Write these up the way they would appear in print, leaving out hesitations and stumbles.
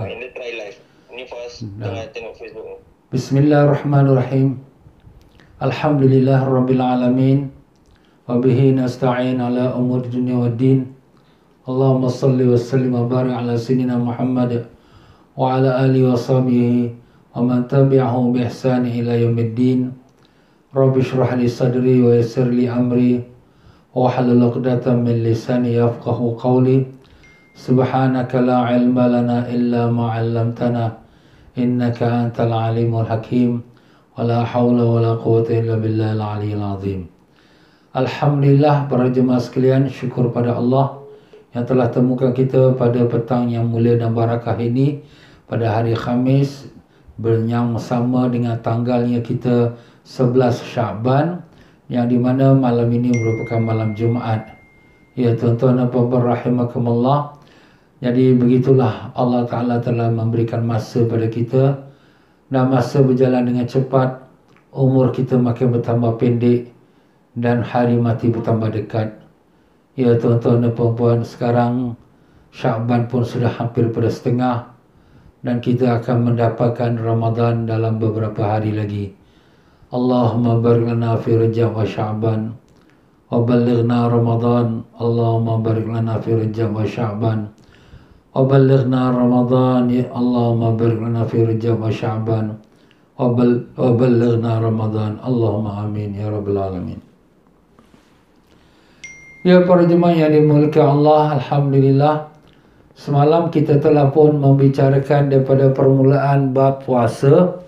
Ini try live. Ini first tengah tengok Facebook ni. Bismillahirrahmanirrahim. Alhamdulillah Rabbil Alamin. Wabihi nasta'in ala umur dunia wa din. Allahumma salli wa sallim wa barik ala sayyidina Muhammad wa ala alihi wa sahbihi wa man tabi'ahu bi ihsani ila yaumiddin. Rabbi shrah li sadri wa yassir li amri wa hlul 'uqdatam min lisani yafqahu qawli. Subhanaka la ilma lana illa ma 'allamtana innaka antal alimul hakim. Wala haula wala quwwata illa billahil aliyyil azim. Alhamdulillah para jemaah sekalian, syukur pada Allah yang telah temukan kita pada petang yang mulia dan barakah ini pada hari Khamis yang sama dengan tanggalnya kita 11 Sya'ban, yang di mana malam ini merupakan malam Jumaat. Ya tuan-tuan dan puan-puan rahimakumullah. Jadi begitulah Allah Ta'ala telah memberikan masa pada kita, dan masa berjalan dengan cepat, umur kita makin bertambah pendek dan hari mati bertambah dekat. Ya tuan-tuan dan puan-puan, sekarang Sya'ban pun sudah hampir pada setengah, dan kita akan mendapatkan Ramadan dalam beberapa hari lagi. Allahumma barik lana fi Rajab wa Sya'ban wa ballighna Ramadan. Allahumma barik lana fi Rajab wa Sya'ban wa ballighna Ramadan. Ya Allahumma barik lana fi Rajab wa Sya'ban wa ballighna Ramadan. Allahumma amin ya rabbal alamin. Ya para jemaah yang dimuliakan Allah, alhamdulillah semalam kita telah pun membicarakan daripada permulaan bab puasa,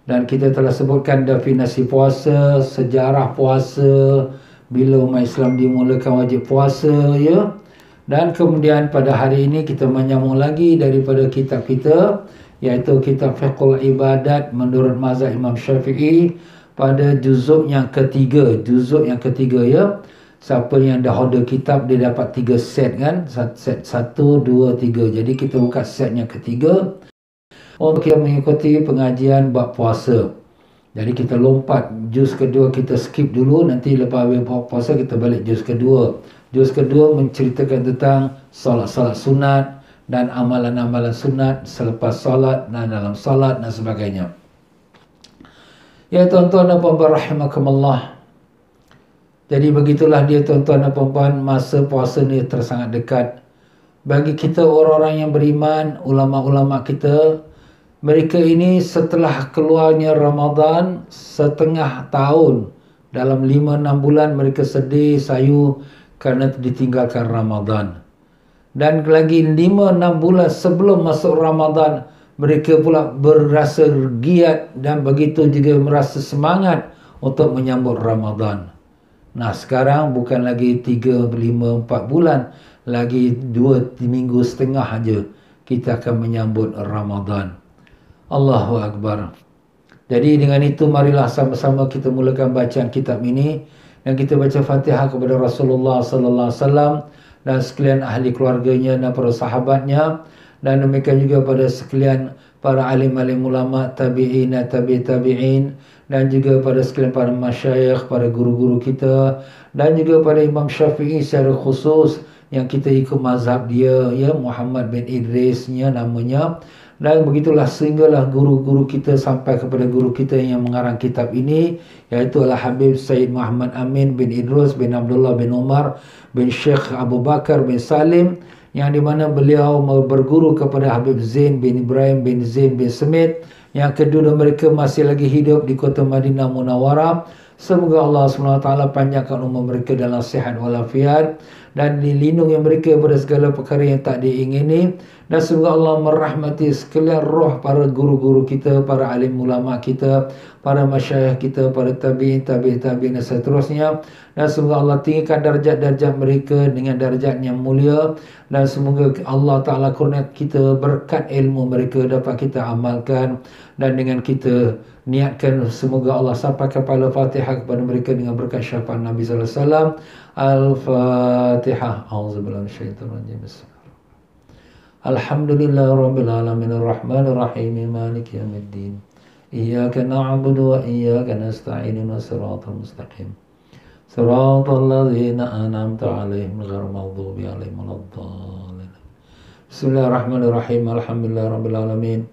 dan kita telah sebutkan definisi puasa, sejarah puasa, bila umat Islam dimulakan wajib puasa, ya. Dan kemudian pada hari ini kita menyambung lagi daripada kitab kita, iaitu kitab Fiqhul Ibadat menurut mazhab Imam Syafi'i pada juzuk yang ketiga. Juzuk yang ketiga, ya. Siapa yang dah order kitab, dia dapat 3 set kan? Set 1, 2, 3. Jadi kita buka set yang ketiga untuk kita mengikuti pengajian bab puasa. Jadi kita lompat juz kedua, kita skip dulu, nanti lepas habis bab puasa kita balik juz kedua. Juz kedua menceritakan tentang solat-solat sunat dan amalan-amalan sunat selepas solat dan dalam solat dan sebagainya. Ya tuan-tuan dan puan-puan rahimakumullah. Jadi begitulah dia tuan-tuan dan puan-puan, masa puasa ni tersangat dekat. Bagi kita orang-orang yang beriman, ulama-ulama kita, mereka ini setelah keluarnya Ramadan setengah tahun, dalam 5-6 bulan mereka sedih, sayu kerana ditinggalkan Ramadan. Dan lagi 5-6 bulan sebelum masuk Ramadan, mereka pula berasa giat dan begitu juga merasa semangat untuk menyambut Ramadan. Nah sekarang bukan lagi 3, 5, 4 bulan, lagi 2 minggu setengah aja kita akan menyambut Ramadan. Allahu Akbar. Jadi dengan itu marilah sama-sama kita mulakan bacaan kitab ini, dan kita baca Fatihah kepada Rasulullah sallallahu alaihi wasallam dan sekalian ahli keluarganya dan para sahabatnya, dan demikian juga pada sekalian para alim-alim ulama, tabi'in, tabi'in, dan juga pada sekalian para masyayikh, para guru-guru kita, dan juga pada Imam Syafi'i secara khusus yang kita ikut mazhab dia, ya, Muhammad bin Idrisnya namanya. Dan begitulah sehinggalah guru-guru kita sampai kepada guru kita yang mengarang kitab ini, iaitu Al-Habib Sayyid Muhammad Amin bin Idrus bin Abdullah bin Umar bin Syekh Abu Bakar bin Salim, yang di mana beliau berguru kepada Habib Zain bin Ibrahim bin Zain bin Smith, yang kedua mereka masih lagi hidup di kota Madinah Munawwarah. Semoga Allah SWT panjangkan umur mereka dalam sihat walafiat dan dilindungi mereka pada segala perkara yang tak diingini, dan semoga Allah merahmati sekalian roh para guru-guru kita, para alim ulama kita, para masyayikh kita, para tabi'in, tabi'in dan seterusnya, dan semoga Allah tinggikan darjat-darjat mereka dengan darjat yang mulia, dan semoga Allah Ta'ala kurnia kita berkat ilmu mereka dapat kita amalkan, dan dengan kita niatkan semoga Allah sampaikan pada Fatihah kepada mereka dengan berkat syafaat Nabi sallallahu alaihi wasallam. Al-Fatihah. A'udzubillahi minasyaitonir rajim. Alhamdulillahirabbil alamin arrahmanir rahim maliki yaumiddin. Iyyaka na'budu wa iyyaka nasta'in ihdinas siratal mustaqim. Siratal ladzina an'amta 'alaihim ghairil maghdubi 'alaihim waladdallin. Bismillahirrahmanirrahim. Alhamdulillahirabbil alamin.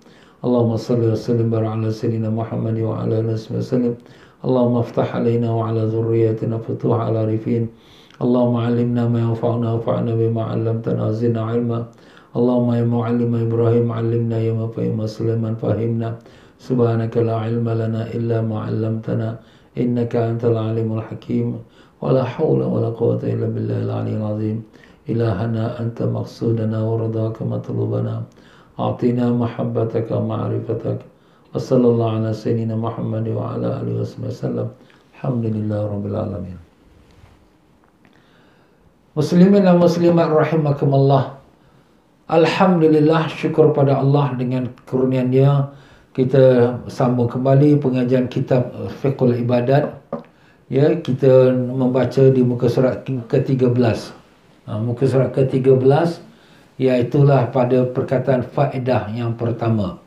Allahumma shalli wa sallim ala sayyidina Muhammad wa ala alihi wasallam. Allahumma iftah alaina wa ala dhurriyyatina futuh ala rifin. Allahumma 'allimna ma yanfa'una wanfa'na bima 'allamtana wa zidna 'ilma. Allahumma ya mu'allim Ibrahim 'allimna ya mufahhim Sulaiman fahimna. Subhanaka la 'ilma lana illa ma 'allamtana innaka antal 'alimul hakim. Wa la haula wa la quwwata illa billahil 'aliyyil 'azim. Ilahana anta maqsudana wa ridaka matlubana. A'tina mahabbataka ma'rifataka. Wa sallallahu ala sayyidina Muhammad wa ala alihi wasallam. Alhamdulillahirabbil alamin. Muslimin dan muslimat rahimakumullah. Alhamdulillah, syukur pada Allah dengan kurnia-Nya kita sambung kembali pengajian kitab Fiqhul Ibadat. Ya, kita membaca di muka surat ke-13. Muka surat ke-13 iaitulah pada perkataan faedah yang pertama.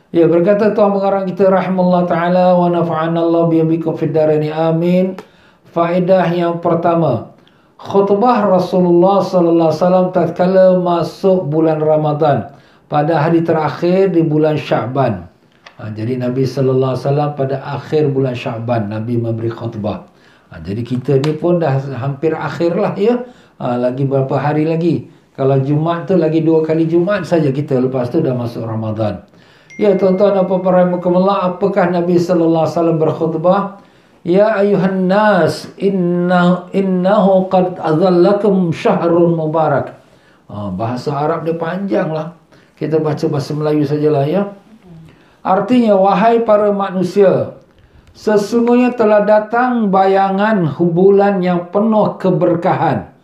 Ya, berkata Tuan pengarang kita rahimahullah taala wa nafa'ana Allah bikum fid dharain amin. Faedah yang pertama, khutbah Rasulullah sallallahu alaihi wasallam tatkala masuk bulan Ramadan pada hari terakhir di bulan Syaban. Jadi Nabi sallallahu alaihi wasallam pada akhir bulan Syaban Nabi memberi khutbah. Jadi kita ni pun dah hampir akhir lah ya. Lagi berapa hari lagi? Kalau Jumaat tu lagi 2 kali Jumaat saja kita, lepas tu dah masuk Ramadan. Ya tuan-tuan dan puan-puan rahimakumullah, apakah Nabi sallallahu alaihi wasallam berkhutbah? Ya ayuhan nas, innahu qad azallakum syahrun mubarak. Bahasa Arab dia panjang lah. Kita baca bahasa Melayu sajalah ya. Artinya, wahai para manusia, sesungguhnya telah datang bayangan bulan yang penuh keberkahan.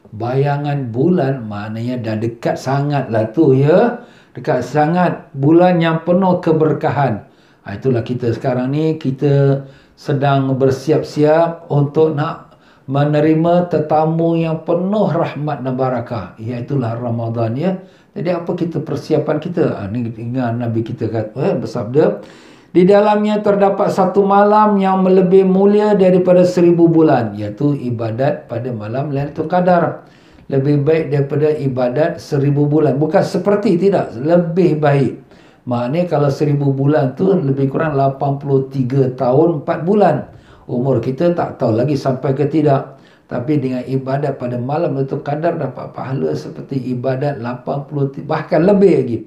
Bayangan bulan maknanya dah dekat sangat lah tu ya. Dekat sangat bulan yang penuh keberkahan. Itulah kita sekarang ni, kita sedang bersiap-siap untuk nak menerima tetamu yang penuh rahmat dan barakah. Iaitulah Ramadan ya. Jadi apa kita persiapan kita? Ini ingat Nabi kita kata, bersabda, di dalamnya terdapat satu malam yang lebih mulia daripada 1000 bulan, iaitu ibadat pada malam Lailatul Qadar. Lebih baik daripada ibadat 1000 bulan. Bukan seperti, tidak, lebih baik. Maknanya kalau 1000 bulan tu lebih kurang 83 tahun 4 bulan. Umur kita tak tahu lagi sampai ke tidak. Tapi dengan ibadat pada malam Lailatul Qadar dapat pahala seperti ibadat 80, bahkan lebih lagi.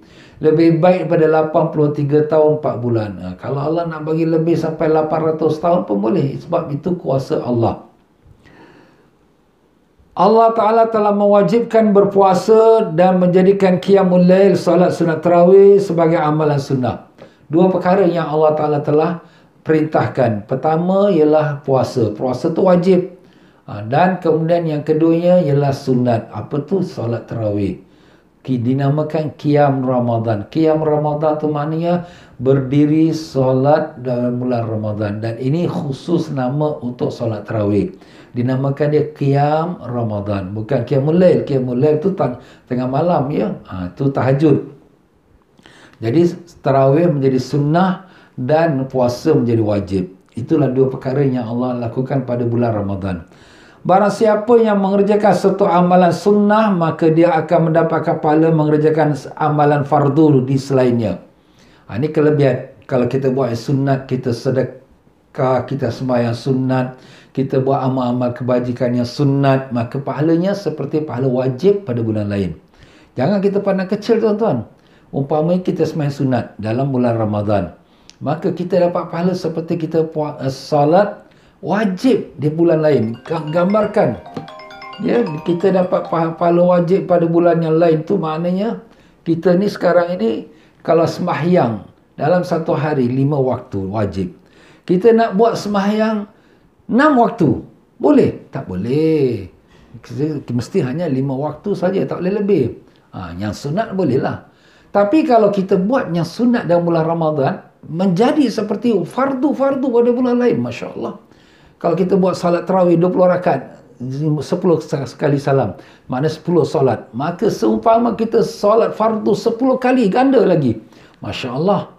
Lebih baik daripada 83 tahun 4 bulan. Kalau Allah nak bagi lebih sampai 800 tahun pun boleh. Sebab itu kuasa Allah. Allah Ta'ala telah mewajibkan berpuasa dan menjadikan qiyamul lail, salat sunat tarawih sebagai amalan sunnah. 2 perkara yang Allah Ta'ala telah perintahkan. Pertama ialah puasa. Puasa tu wajib. Dan kemudian yang keduanya ialah sunat. Apa tu? Salat tarawih. Dinamakan Qiyam Ramadan. Qiyam Ramadan tu maknanya berdiri solat dalam bulan Ramadan. Dan ini khusus nama untuk solat tarawih. Dinamakan dia Qiyam Ramadan. Bukan Qiyamul Lail. Qiyamul Lail tu tengah malam ya. Itu tahajud. Jadi tarawih menjadi sunnah dan puasa menjadi wajib. Itulah 2 perkara yang Allah lakukan pada bulan Ramadan. Barang siapa yang mengerjakan satu amalan sunnah, maka dia akan mendapatkan pahala mengerjakan amalan fardu di selainnya. Ini kelebihan. Kalau kita buat sunat, kita sedekah, kita sembahyang sunat, kita buat amal-amal kebajikan yang sunat, maka pahalanya seperti pahala wajib pada bulan lain. Jangan kita pandang kecil tuan-tuan. Umpamanya kita sembahyang sunat dalam bulan Ramadan, maka kita dapat pahala seperti kita salat wajib di bulan lain. Gambarkan ya, kita dapat pahala wajib pada bulan yang lain tu maknanya kita ni sekarang ini kalau sembahyang dalam satu hari 5 waktu wajib, kita nak buat sembahyang 6 waktu boleh? Tak boleh. Mesti hanya 5 waktu saja, tak boleh lebih. Yang sunat boleh lah. Tapi kalau kita buat yang sunat dalam bulan Ramadan, menjadi seperti fardu-fardu pada bulan lain. Masya Allah. Kalau kita buat salat tarawih 20 rakaat, 10 sekali salam, maknanya 10 solat. Maka seumpama kita solat fardu 10 kali, ganda lagi. Masya Allah.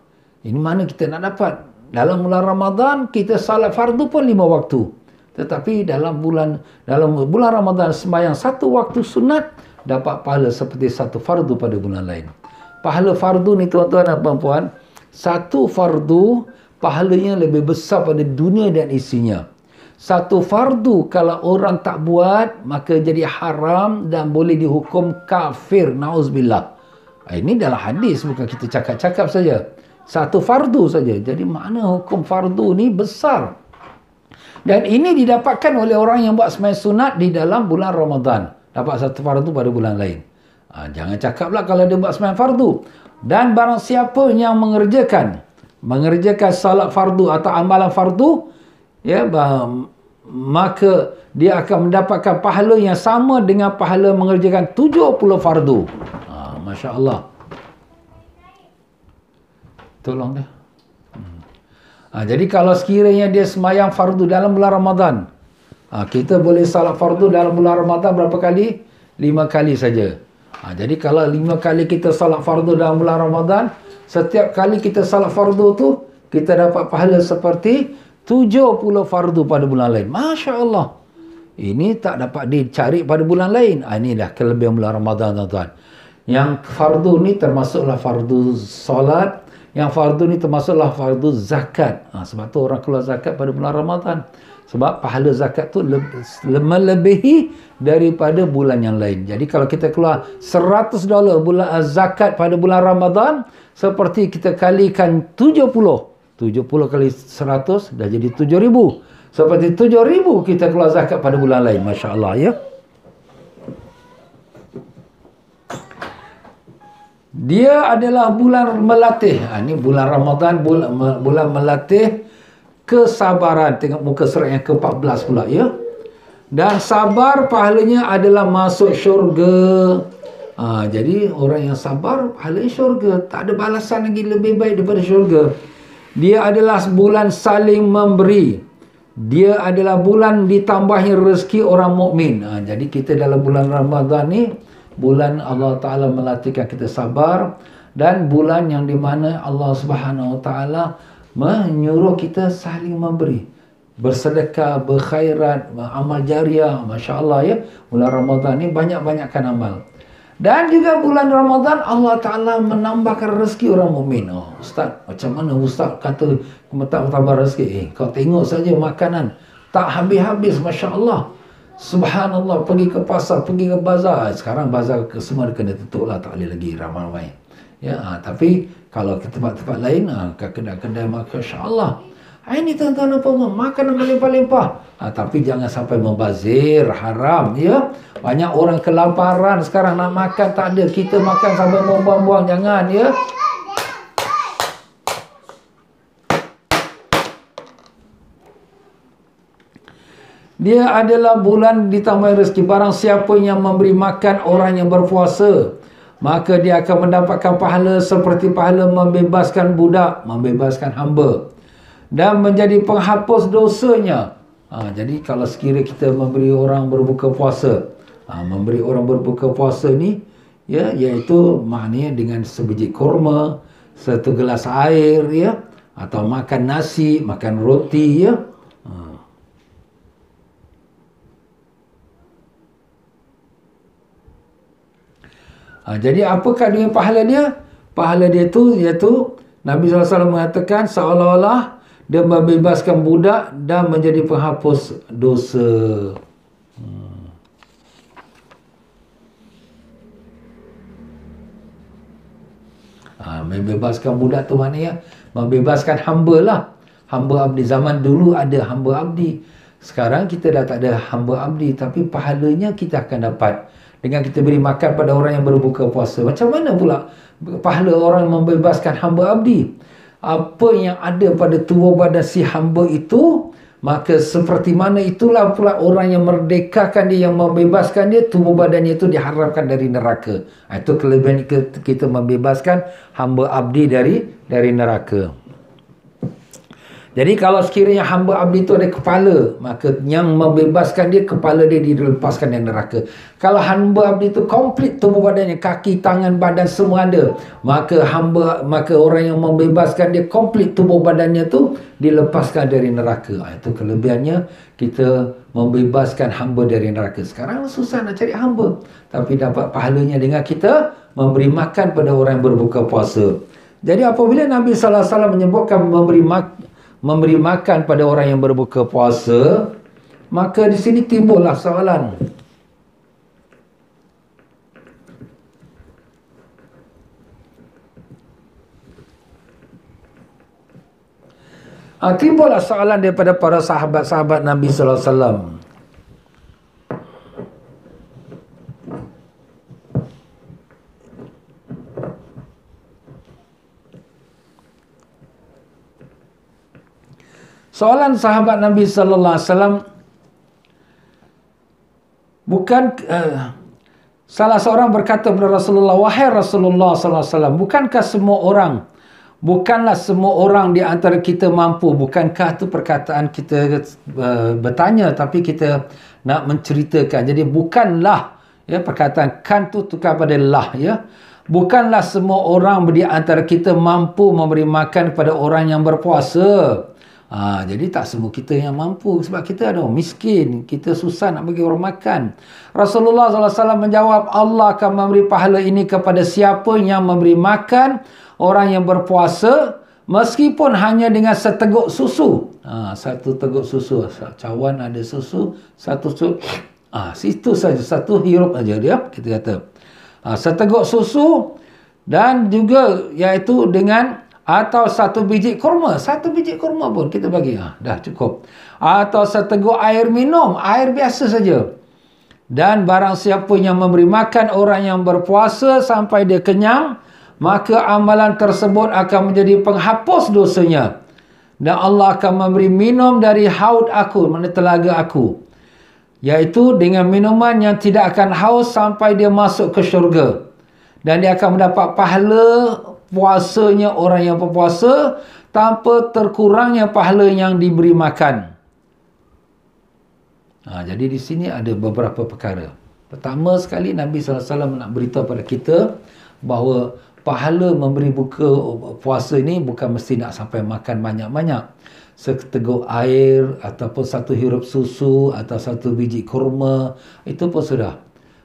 Ini mana kita nak dapat? Dalam bulan Ramadan, kita salat fardu pun 5 waktu. Tetapi dalam bulan Ramadan sembahyang 1 waktu sunat, dapat pahala seperti satu fardu pada bulan lain. Pahala fardu ni tuan-tuan dan puan-puan, satu fardu pahalanya lebih besar pada dunia dan isinya. Satu fardu kalau orang tak buat, maka jadi haram dan boleh dihukum kafir. Na'udzubillah. Ini dalam hadis, bukan kita cakap-cakap saja. Satu fardu saja. Jadi makna hukum fardu ni besar. Dan ini didapatkan oleh orang yang buat sembahyang sunat di dalam bulan Ramadan. Dapat satu fardu pada bulan lain. Jangan cakaplah kalau dia buat sembahyang fardu. Dan barang siapa yang mengerjakan salat fardu atau amalan fardu, ya, maka dia akan mendapatkan pahala yang sama dengan pahala mengerjakan 70 fardu. Masya Allah. Tolong dia. Jadi kalau sekiranya dia sembahyang fardu dalam bulan Ramadan, kita boleh salat fardu dalam bulan Ramadan berapa kali? 5 kali saja. Jadi kalau 5 kali kita salat fardu dalam bulan Ramadan, setiap kali kita salat fardu tu, kita dapat pahala seperti 70 fardu pada bulan lain. Masya Allah. Ini tak dapat dicari pada bulan lain. Ini dah kelebihan bulan Ramadan, tuan-tuan. Yang fardu ni termasuklah fardu solat. Yang fardu ni termasuklah fardu zakat. Sebab tu orang keluar zakat pada bulan Ramadan. Sebab pahala zakat tu melebihi daripada bulan yang lain. Jadi kalau kita keluar $100 bulan zakat pada bulan Ramadan, seperti kita kalikan 70 kali 100 dah jadi 7,000. Seperti 7,000 kita keluar zakat pada bulan lain. Masya Allah, ya. Dia adalah bulan melatih. Ini bulan Ramadan, bulan melatih kesabaran. Tengok muka surat yang ke-14 pula, ya. Dan sabar pahalanya adalah masuk syurga. Jadi orang yang sabar pahalanya syurga. Tak ada balasan lagi lebih baik daripada syurga. Dia adalah bulan saling memberi. Dia adalah bulan ditambahi rezeki orang mukmin. Jadi kita dalam bulan Ramadan ni, bulan Allah Ta'ala melatihkan kita sabar, dan bulan yang dimana Allah Subhanahu Wa Ta'ala menyuruh kita saling memberi, bersedekah, berkhairat, amal jariah. Masya Allah, ya. Bulan Ramadan ni banyak-banyakkan amal. Dan juga bulan Ramadan Allah Ta'ala menambahkan rezeki orang mukmin. Ustaz, macam mana Ustaz kata tambah rezeki? Kau tengok saja makanan tak habis-habis. Masya Allah. Subhanallah, pergi ke pasar, pergi ke bazar. Sekarang bazar semua kena tutup lah, tak boleh lagi ramai-ramai. Ya, tapi kalau ke tempat-tempat lain, ke kedai-kedai, Masya Allah. Ini tuan-tuan dan puan-puan, makanan melimpah-limpah. Tapi jangan sampai membazir, haram, ya. Banyak orang kelaparan sekarang, nak makan tak ada. Kita makan sampai buang-buang, jangan, ya. Dia adalah bulan ditambah rezeki. Barang siapa yang memberi makan orang yang berpuasa, maka dia akan mendapatkan pahala seperti pahala membebaskan budak, membebaskan hamba, dan menjadi penghapus dosanya. Jadi kalau sekiranya kita memberi orang berbuka puasa, memberi orang berbuka puasa ni, ya, iaitu maknanya dengan sebiji kurma, satu gelas air, ya, atau makan nasi, makan roti, ya. Jadi apakah dengan pahala dia? Pahala dia tu iaitu Nabi SAW mengatakan seolah-olah dia membebaskan budak dan menjadi penghapus dosa. Membebaskan budak tu maknanya membebaskan hamba lah. Hamba abdi. Zaman dulu ada hamba abdi. Sekarang kita dah tak ada hamba abdi, tapi pahalanya kita akan dapat dengan kita beri makan pada orang yang berbuka puasa. Macam mana pula pahala orang membebaskan hamba abdi? Apa yang ada pada tubuh badan si hamba itu, maka seperti mana itulah pula orang yang merdekakan dia, yang membebaskan dia, tubuh badannya itu diharapkan dari neraka. Itu kelebihan kita membebaskan hamba abdi dari neraka. Jadi kalau sekiranya hamba abdi itu ada kepala, maka yang membebaskan dia, kepala dia dilepaskan dari neraka. Kalau hamba abdi itu komplit tubuh badannya, kaki, tangan, badan semua ada, maka orang yang membebaskan dia komplit tubuh badannya tu dilepaskan dari neraka. Itu kelebihannya kita membebaskan hamba dari neraka. Sekarang susah nak cari hamba, tapi dapat pahalanya dengan kita memberi makan pada orang yang berbuka puasa. Jadi apabila Nabi sallallahu alaihi wasallam menyebutkan memberi makan pada orang yang berbuka puasa, maka di sini timbullah soalan. Timbullah soalan daripada para sahabat-sahabat Nabi sallallahu alaihi wasallam. Soalan sahabat Nabi sallallahu alaihi wasallam bukan salah seorang berkata kepada Rasulullah, "Wahai Rasulullah sallallahu alaihi wasallam, bukanlah semua orang di antara kita mampu." Bukankah itu perkataan kita bertanya, tapi kita nak menceritakan. Jadi bukanlah, ya, perkataan kan tu tukar pada lah, ya. Bukanlah semua orang di antara kita mampu memberi makan kepada orang yang berpuasa. Jadi tak semua kita yang mampu, sebab kita ada orang miskin, kita susah nak bagi orang makan. Rasulullah SAW menjawab, Allah akan memberi pahala ini kepada siapa yang memberi makan orang yang berpuasa, meskipun hanya dengan seteguk susu. Satu teguk susu, cawan ada susu, satu susu, situ saja, satu hirup aja dia, kita kata. Seteguk susu, dan juga iaitu dengan atau satu biji kurma. Satu biji kurma pun kita bagi, dah cukup. Atau seteguk air minum, air biasa saja. Dan barang siapa yang memberi makan orang yang berpuasa sampai dia kenyang, maka amalan tersebut akan menjadi penghapus dosanya. Dan Allah akan memberi minum dari haud aku, mana telaga aku, iaitu dengan minuman yang tidak akan haus sampai dia masuk ke syurga. Dan dia akan mendapat pahala puasanya orang yang berpuasa tanpa terkurangnya pahala yang diberi makan. Jadi di sini ada beberapa perkara. Pertama sekali, Nabi SAW nak beritahu pada kita bahawa pahala memberi buka puasa ini bukan mesti nak sampai makan banyak-banyak. Seteguk air ataupun satu hirup susu atau satu biji kurma, itu pun sudah.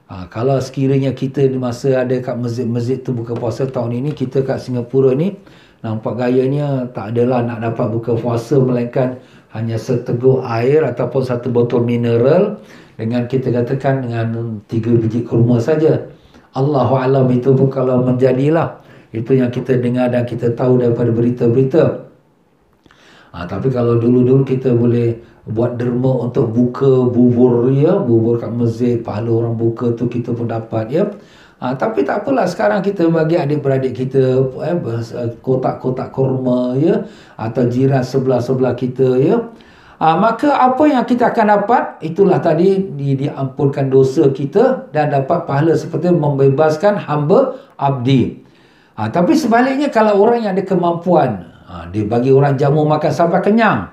Kalau sekiranya kita di masa ada kat masjid-masjid tu buka puasa tahun ini, kita kat Singapura ni nampak gayanya tak adalah nak dapat buka puasa, melainkan hanya seteguk air ataupun satu botol mineral dengan kita katakan dengan 3 biji kurma saja. Allahu alam itu pun kalau menjadilah. Itu yang kita dengar dan kita tahu daripada berita-berita. Tapi kalau dulu-dulu kita boleh buat derma untuk buka bubur, ya, bubur kat masjid, pahala orang buka tu kita pun dapat, ya. Tapi tak apalah, sekarang kita bagi adik-beradik kita kotak-kotak kurma, ya, atau jiran sebelah-sebelah kita, ya. Maka apa yang kita akan dapat, itulah tadi diampunkan dosa kita dan dapat pahala seperti membebaskan hamba abdi. Tapi sebaliknya, kalau orang yang ada kemampuan, dia bagi orang jamu makan sampai kenyang,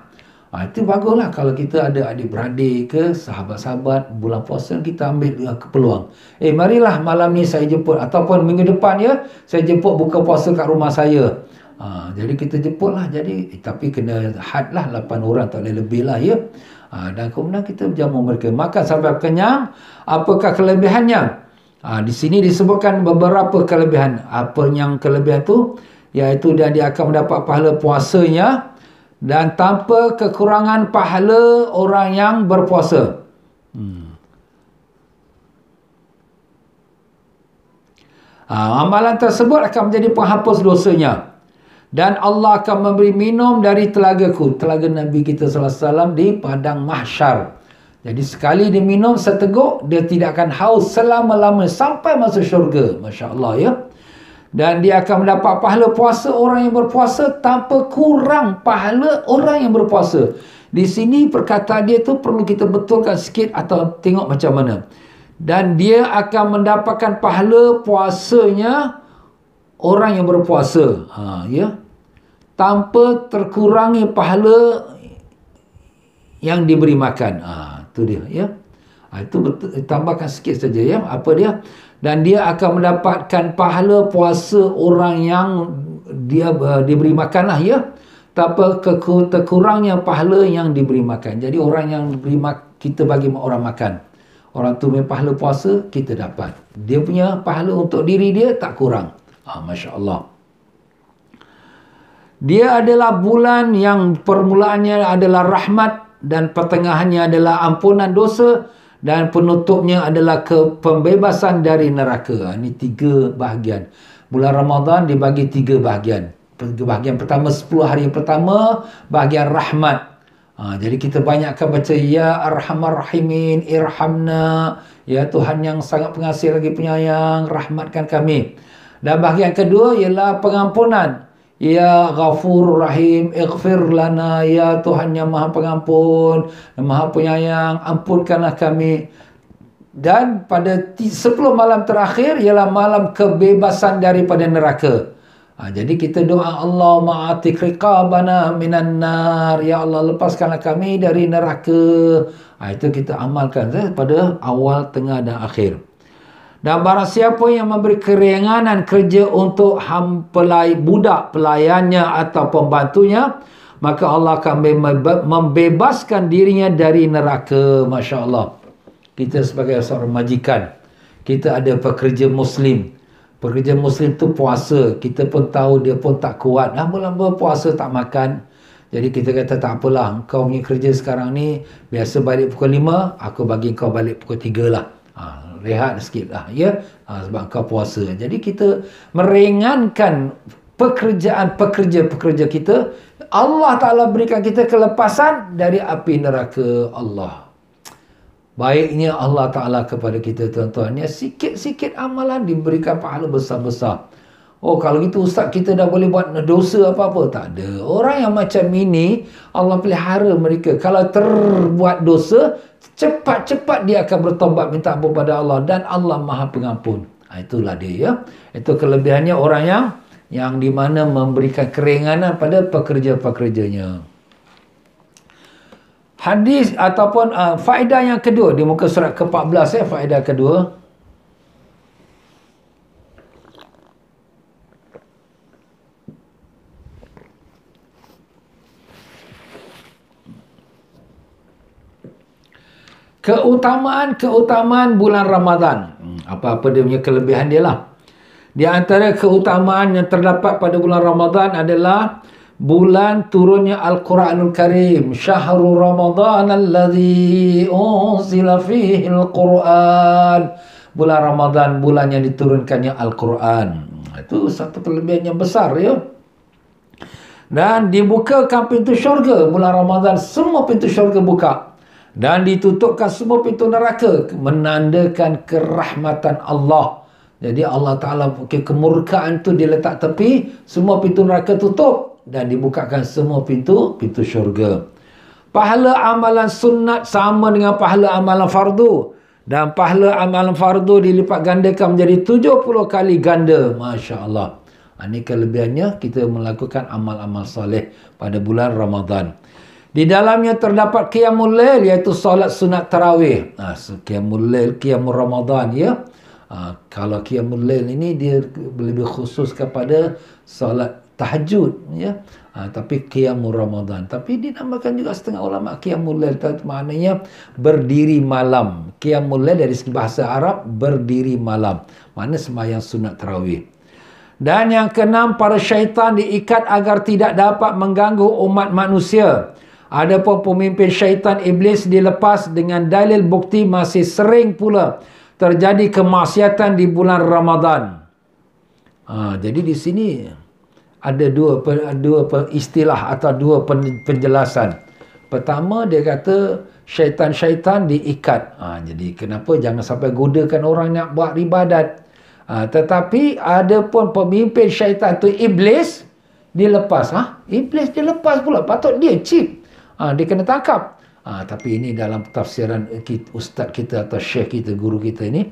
itu baguslah. Kalau kita ada adik-beradik ke sahabat-sahabat bulan puasa, kita ambil peluang. Marilah malam ni saya jemput, ataupun minggu depan, ya, saya jemput buka puasa kat rumah saya. Jadi kita jemputlah. Jadi tapi kena had lah, 8 orang, tak boleh lebih lah, ya. Dan kemudian kita jamu mereka makan sampai kenyang. Apakah kelebihannya? Di sini disebutkan beberapa kelebihan. Apa yang kelebihan tu? Iaitu dia akan mendapat pahala puasanya dan tanpa kekurangan pahala orang yang berpuasa. Amalan tersebut akan menjadi penghapus dosanya. Dan Allah akan memberi minum dari telagaku, telaga Nabi kita sallallahu alaihi wasallam di padang mahsyar. Jadi sekali dia minum seteguk, dia tidak akan haus selama-lamanya sampai masuk syurga. Masya Allah, ya. Dan dia akan mendapat pahala puasa orang yang berpuasa tanpa kurang pahala orang yang berpuasa. Di sini perkataan dia tu perlu kita betulkan sikit atau tengok macam mana. Dan dia akan mendapatkan pahala puasanya orang yang berpuasa. Ya. Tanpa terkurangi pahala yang diberi makan. Itu dia, ya. Itu betul, tambahkan sikit saja, ya. Apa dia? Dan dia akan mendapatkan pahala puasa orang yang dia diberi makan lah, ya. Tanpa terkurangnya pahala yang diberi makan. Jadi orang yang kita bagi orang makan. Orang tu punya pahala puasa, kita dapat. Dia punya pahala untuk diri dia tak kurang. Masya Allah. Dia adalah bulan yang permulaannya adalah rahmat dan pertengahannya adalah ampunan dosa dan penutupnya adalah pembebasan dari neraka. Ini 3 bahagian. Bulan Ramadan dibagi 3 bahagian. Bahagian pertama 10 hari pertama bahagian rahmat. Jadi kita banyakkan baca ya arhamar rahimin irhamna, ya Tuhan yang sangat pengasih lagi penyayang, rahmatkan kami. Dan bahagian kedua ialah pengampunan. Ya Ghafur Rahim, ighfir lana, ya Tuhan yang Maha Pengampun, Maha Penyayang, ampunkanlah kami. Dan pada 10 malam terakhir ialah malam kebebasan daripada neraka. Jadi kita doa Allah ma'atik riqabana minan nar, ya Allah lepaskanlah kami dari neraka. Itu kita amalkan pada awal, tengah dan akhir. Dan barang siapa yang memberi keringanan kerja untuk budak pelayannya atau pembantunya, maka Allah akan membebaskan dirinya dari neraka. Masya Allah. Kita sebagai seorang majikan, kita ada pekerja Muslim. Pekerja Muslim tu puasa. Kita pun tahu dia pun tak kuat. Bulan berpuasa tak makan. Jadi kita kata tak apalah, kau punya kerja sekarang ni biasa balik pukul 5, aku bagi kau balik pukul 3 lah. Rehat sikit lah, ya. Sebab kau puasa. Jadi kita meringankan pekerjaan pekerja-pekerja kita. Allah Ta'ala berikan kita kelepasan dari api neraka Allah. Baiknya Allah Ta'ala kepada kita, tuan-tuan. Ya, sikit-sikit amalan diberikan pahala besar-besar. Kalau gitu ustaz, kita dah boleh buat dosa apa-apa? Tak ada. Orang yang macam ini, Allah pelihara mereka. Kalau terbuat dosa, cepat-cepat dia akan bertobat minta ampun pada Allah. Dan Allah Maha Pengampun. Itulah dia, ya. Itu kelebihannya orang yang di mana memberikan keringanan pada pekerja-pekerjanya. Hadis ataupun faedah yang kedua di muka surat ke-14, faedah kedua. Keutamaan bulan Ramadan. Apa-apa dia punya kelebihan dia lah. Di antara keutamaan yang terdapat pada bulan Ramadan adalah bulan turunnya Al-Quranul Karim. Syahrul Ramadan alladhi unzila fihi Al-Quran. Bulan Ramadan, bulan yang diturunkannya Al-Quran. Itu satu kelebihan yang besar, ya. Dan dibukakan pintu syurga bulan Ramadan. Semua pintu syurga buka. Dan ditutupkan semua pintu neraka, menandakan kerahmatan Allah. Jadi Allah Ta'ala kemurkaan tu diletak tepi, semua pintu neraka tutup dan dibukakan semua pintu syurga. Pahala amalan sunat sama dengan pahala amalan fardu, dan pahala amalan fardu dilipat gandakan menjadi 70 kali ganda. Masya Allah. Ini kelebihannya kita melakukan amal-amal soleh pada bulan Ramadan. Di dalamnya terdapat qiyamul lail, iaitu solat sunat tarawih. Qiyamul lail, qiyamul Ramadan, ya. Kalau qiyamul lail ini dia lebih khusus kepada solat tahajud, ya. Tapi qiyamul Ramadan. Tapi dinamakan juga setengah ulama qiyamul lail, maknanya berdiri malam. Qiyamul lail dari segi bahasa Arab berdiri malam. Makna sembahyang sunat tarawih. Dan yang keenam, para syaitan diikat agar tidak dapat mengganggu umat manusia. Adapun pemimpin syaitan iblis dilepas dengan dalil bukti masih sering pula terjadi kemaksiatan di bulan Ramadan. Jadi di sini ada dua istilah atau dua penjelasan. Pertama, dia kata syaitan-syaitan diikat. Jadi kenapa jangan sampai godakan orang nak buat ibadat. Tetapi ada pun pemimpin syaitan tu iblis dilepas. Iblis dilepas pula. Patut dia cheap. Dia kena tangkap. Tapi ini dalam tafsiran ustaz kita atau syekh kita, guru kita ini.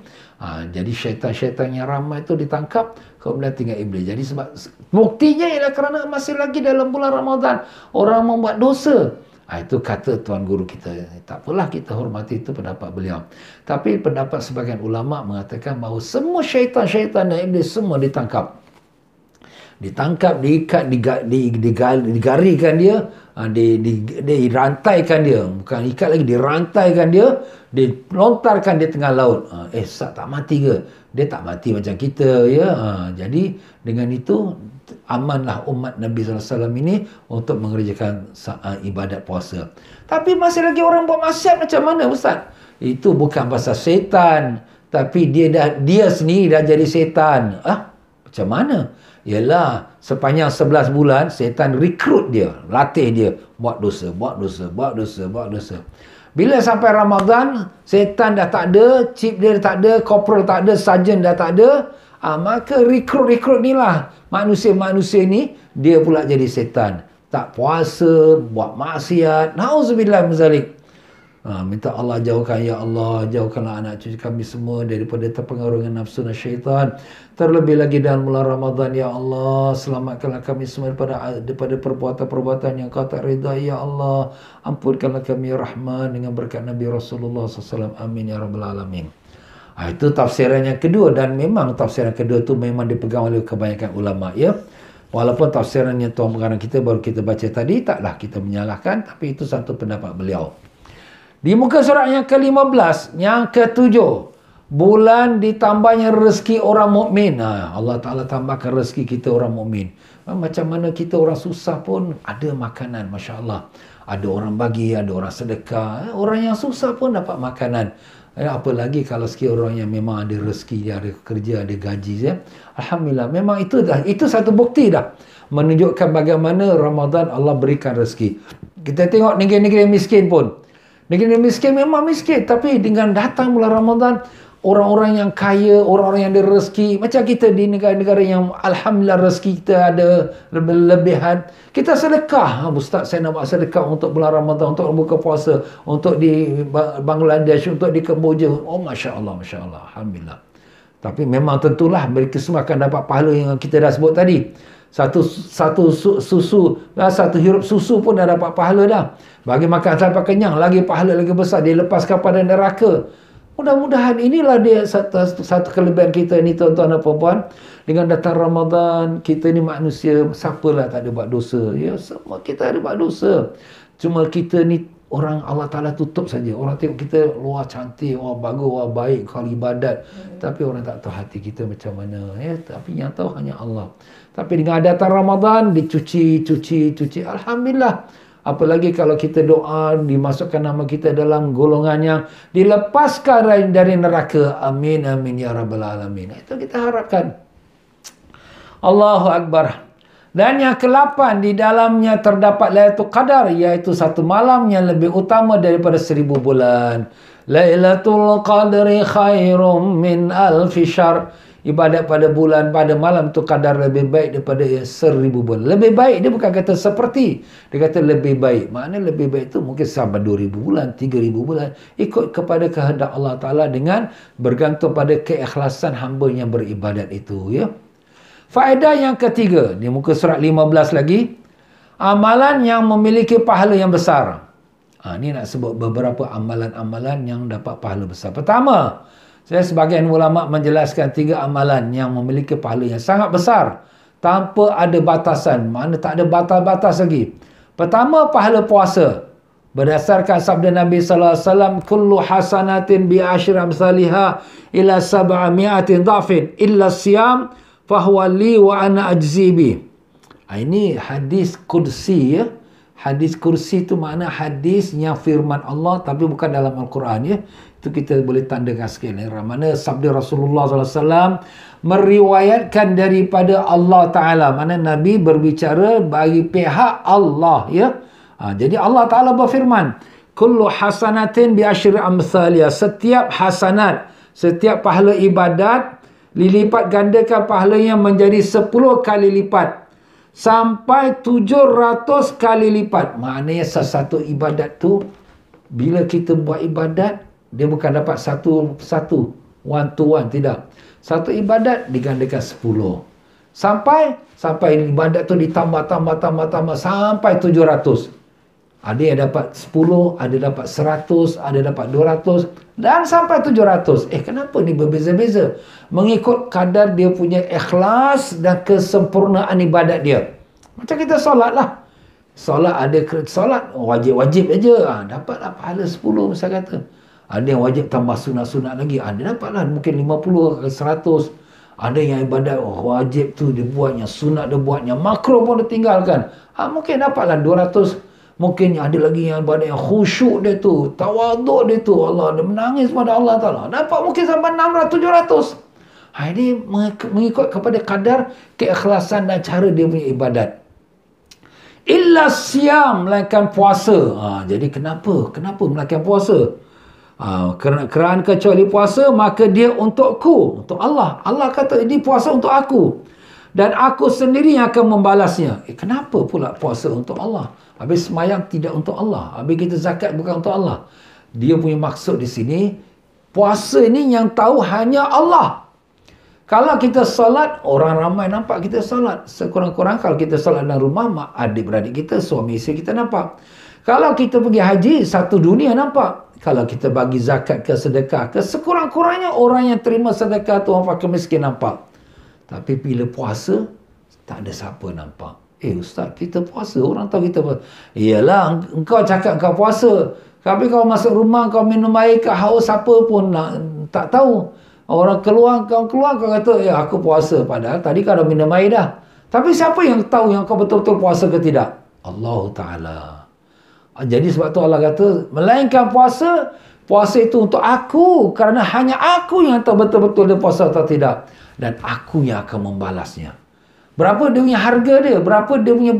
Jadi syaitan-syaitan yang ramai itu ditangkap, kemudian tinggal iblis. Jadi sebab buktinya ialah kerana masih lagi dalam bulan Ramadan, orang membuat dosa. Itu kata tuan guru kita. Tak apalah, kita hormati itu pendapat beliau. Tapi pendapat sebagian ulama mengatakan bahawa semua syaitan-syaitan dan iblis semua ditangkap. Ditangkap, diikat, digarikan dia, dirantaikan dia. Bukan ikat lagi, dirantaikan dia, dilontarkan di tengah laut. Sat tak mati ke? Dia tak mati macam kita, ya. Jadi dengan itu amanlah umat Nabi SAW ini untuk mengerjakan ibadat puasa. Tapi masih lagi orang buat maksiat macam mana, Ustaz? Itu bukan pasal setan, tapi dia sendiri dah jadi setan. Macam mana? Ialah sepanjang 11 bulan setan rekrut dia, latih dia buat dosa. Bila sampai Ramadan, setan dah tak ada, chief dia dah tak ada, corporal tak ada, sarjan dah tak ada, maka rekrut ni lah manusia-manusia ni, dia pula jadi setan. Tak puasa, buat maksiat. Nauzubillah min zalik. Minta Allah jauhkan, ya Allah, jauhkanlah anak cucu kami semua daripada terpengaruh dengan nafsu dan syaitan. Terlebih lagi dalam bulan Ramadan, ya Allah, selamatkanlah kami semua daripada perbuatan-perbuatan yang kau tak redha, ya Allah. Ampunkanlah kami, ya Rahman, dengan berkat Nabi Rasulullah SAW. Amin ya Rabbal Alamin. Itu tafsiran yang kedua, dan memang tafsiran kedua tu memang dipegang oleh kebanyakan ulama, ya. Walaupun tafsiran yang tuan pengarang kita baru kita baca tadi, taklah kita menyalahkan, tapi itu satu pendapat beliau. Di muka surat yang ke-15, yang ke-7, bulan ditambahnya rezeki orang mukmin. Allah Ta'ala tambahkan rezeki kita orang mukmin. Macam mana kita orang susah pun ada makanan, Masya Allah. Ada orang bagi, ada orang sedekah. Orang yang susah pun dapat makanan. Apalagi kalau sikit orang yang memang ada rezeki, dia ada kerja, ada gaji. Ya. Alhamdulillah, memang itu satu bukti dah. Menunjukkan bagaimana Ramadan Allah berikan rezeki. Kita tengok negeri-negeri miskin pun. Negeri miskin memang miskin, tapi dengan datang bulan Ramadan, orang-orang yang kaya, orang-orang yang ada rezeki, macam kita di negara-negara yang alhamdulillah rezeki kita ada lebihan, kita sedekah. Ustaz, saya nak buat sedekah untuk bulan Ramadan, untuk buka puasa, untuk di Bangladesh, untuk di Kemboja. Oh, Masya Allah, Masya Allah, alhamdulillah. Tapi memang tentulah mereka semua akan dapat pahala yang kita dah sebut tadi. Satu hirup susu pun dah dapat pahala dah. Bagi makan sampai kenyang, lagi pahala lagi besar, dia lepaskan pada neraka. Mudah-mudahan inilah dia satu kelebihan kita ni, tuan-tuan dan puan-puan. Dengan datang Ramadan, kita ni manusia, siapalah tak ada buat dosa. Ya, semua kita ada buat dosa. Cuma kita ni orang Allah Ta'ala tutup saja. Orang tengok kita luar cantik, wah bagus, wah baik, kalau ibadat. Tapi orang tak tahu hati kita macam mana. Ya, tapi yang tahu hanya Allah. Tapi dengan datang Ramadan, dicuci. Alhamdulillah. Apalagi kalau kita doa, dimasukkan nama kita dalam golongan yang dilepaskan dari neraka. Amin, amin, ya Rabbal Alamin. Itu kita harapkan. Allahu Akbar. Dan yang ke-8, di dalamnya terdapat Lailatul Qadar, iaitu satu malam yang lebih utama daripada 1000 bulan. Lailatul Qadri khairum min alfi syahr. Ibadat pada bulan, pada malam tu kadar lebih baik daripada 1000 bulan. Lebih baik, dia bukan kata seperti. Dia kata lebih baik. Maknanya lebih baik tu mungkin sampai 2000 bulan, 3000 bulan. Ikut kepada kehendak Allah Ta'ala dengan bergantung pada keikhlasan hamba yang beribadat itu. Ya. Faedah yang ketiga, di muka surat 15 lagi. Amalan yang memiliki pahala yang besar. Ini nak sebut beberapa amalan-amalan yang dapat pahala besar. Pertama, saya sebagian ulama menjelaskan 3 amalan yang memiliki pahala yang sangat besar tanpa ada batasan. Mana tak ada batas-batas lagi. Pertama, pahala puasa. Berdasarkan sabda Nabi sallallahu alaihi wasallam, kullu hasanatin bi asyri amsalha ila 700 dhafin illa siyam fahuwa li wa ana ajzi bi. Ini hadis kursi, ya. Hadis kursi itu makna hadis yang firman Allah tapi bukan dalam Al-Quran, ya. Itu kita boleh tandakan sikit. Mana sabda Rasulullah SAW meriwayatkan daripada Allah Ta'ala. Mana Nabi berbicara bagi pihak Allah, ya. Jadi Allah Ta'ala berfirman, kullu hasanatin bi asyri amsalha. Setiap hasanat, setiap pahala ibadat, dilipat gandakan pahalanya menjadi 10 kali lipat. Sampai 700 kali lipat. Maknanya satu ibadat tu, bila kita buat ibadat, dia bukan dapat satu, one to one, tidak. Satu ibadat digandakan 10. Sampai ibadat tu ditambah sampai 700. Ada yang dapat 10, ada dapat 100, ada dapat 200 dan sampai 700. Kenapa ni berbeza-beza? Mengikut kadar dia punya ikhlas dan kesempurnaan ibadat dia. Macam kita solat lah. Solat ada solat wajib-wajib aja. Dapatlah pahala 10 misal kata. Ada yang wajib tambah sunat-sunat lagi. Ada dapatlah mungkin 50 ke 100. Ada yang ibadat wajib tu dia buatnya, sunat dia buatnya, makruh pun dia tinggalkan. Mungkin dapatlah 200. Mungkin ada lagi yang ibadat yang khusyuk dia tu, tawaduk dia tu, Allah, dia menangis pada Allah Ta'ala. Dapat mungkin sampai 600, 700. Ini mengikut kepada kadar keikhlasan dan cara dia punya ibadat. Illa siyam, melainkan puasa. Jadi kenapa melainkan puasa? Kerana kecuali puasa, maka dia untukku, untuk Allah. Allah kata ini puasa untuk aku, dan aku sendiri yang akan membalasnya. Kenapa pula puasa untuk Allah? Habis semayang tidak untuk Allah, habis kita zakat bukan untuk Allah. Dia punya maksud di sini, puasa ni yang tahu hanya Allah. Kalau kita salat, orang ramai nampak kita salat. Sekurang-kurang kalau kita salat dalam rumah, adik-beradik kita, suami isteri kita nampak. Kalau kita pergi haji, satu dunia nampak. Kalau kita bagi zakat ke sedekah ke, sekurang-kurangnya orang yang terima sedekah tu, orang fakir miskin nampak. Tapi bila puasa, tak ada siapa nampak. Ustaz, kita puasa, orang tahu kita puasa. Iyalah, engkau cakap kau puasa. Tapi kau masuk rumah, kau minum air, kau haus, siapa pun tak tahu. Orang keluar, kau kata, ya aku puasa. Padahal tadi kau dah minum air dah. Tapi siapa yang tahu yang kau betul-betul puasa ke tidak? Allah Ta'ala. Jadi sebab tu Allah kata, melainkan puasa itu untuk aku. Kerana hanya aku yang tahu betul-betul dia puasa atau tidak. Dan aku yang akan membalasnya. Berapa dia punya harga dia, berapa dia punya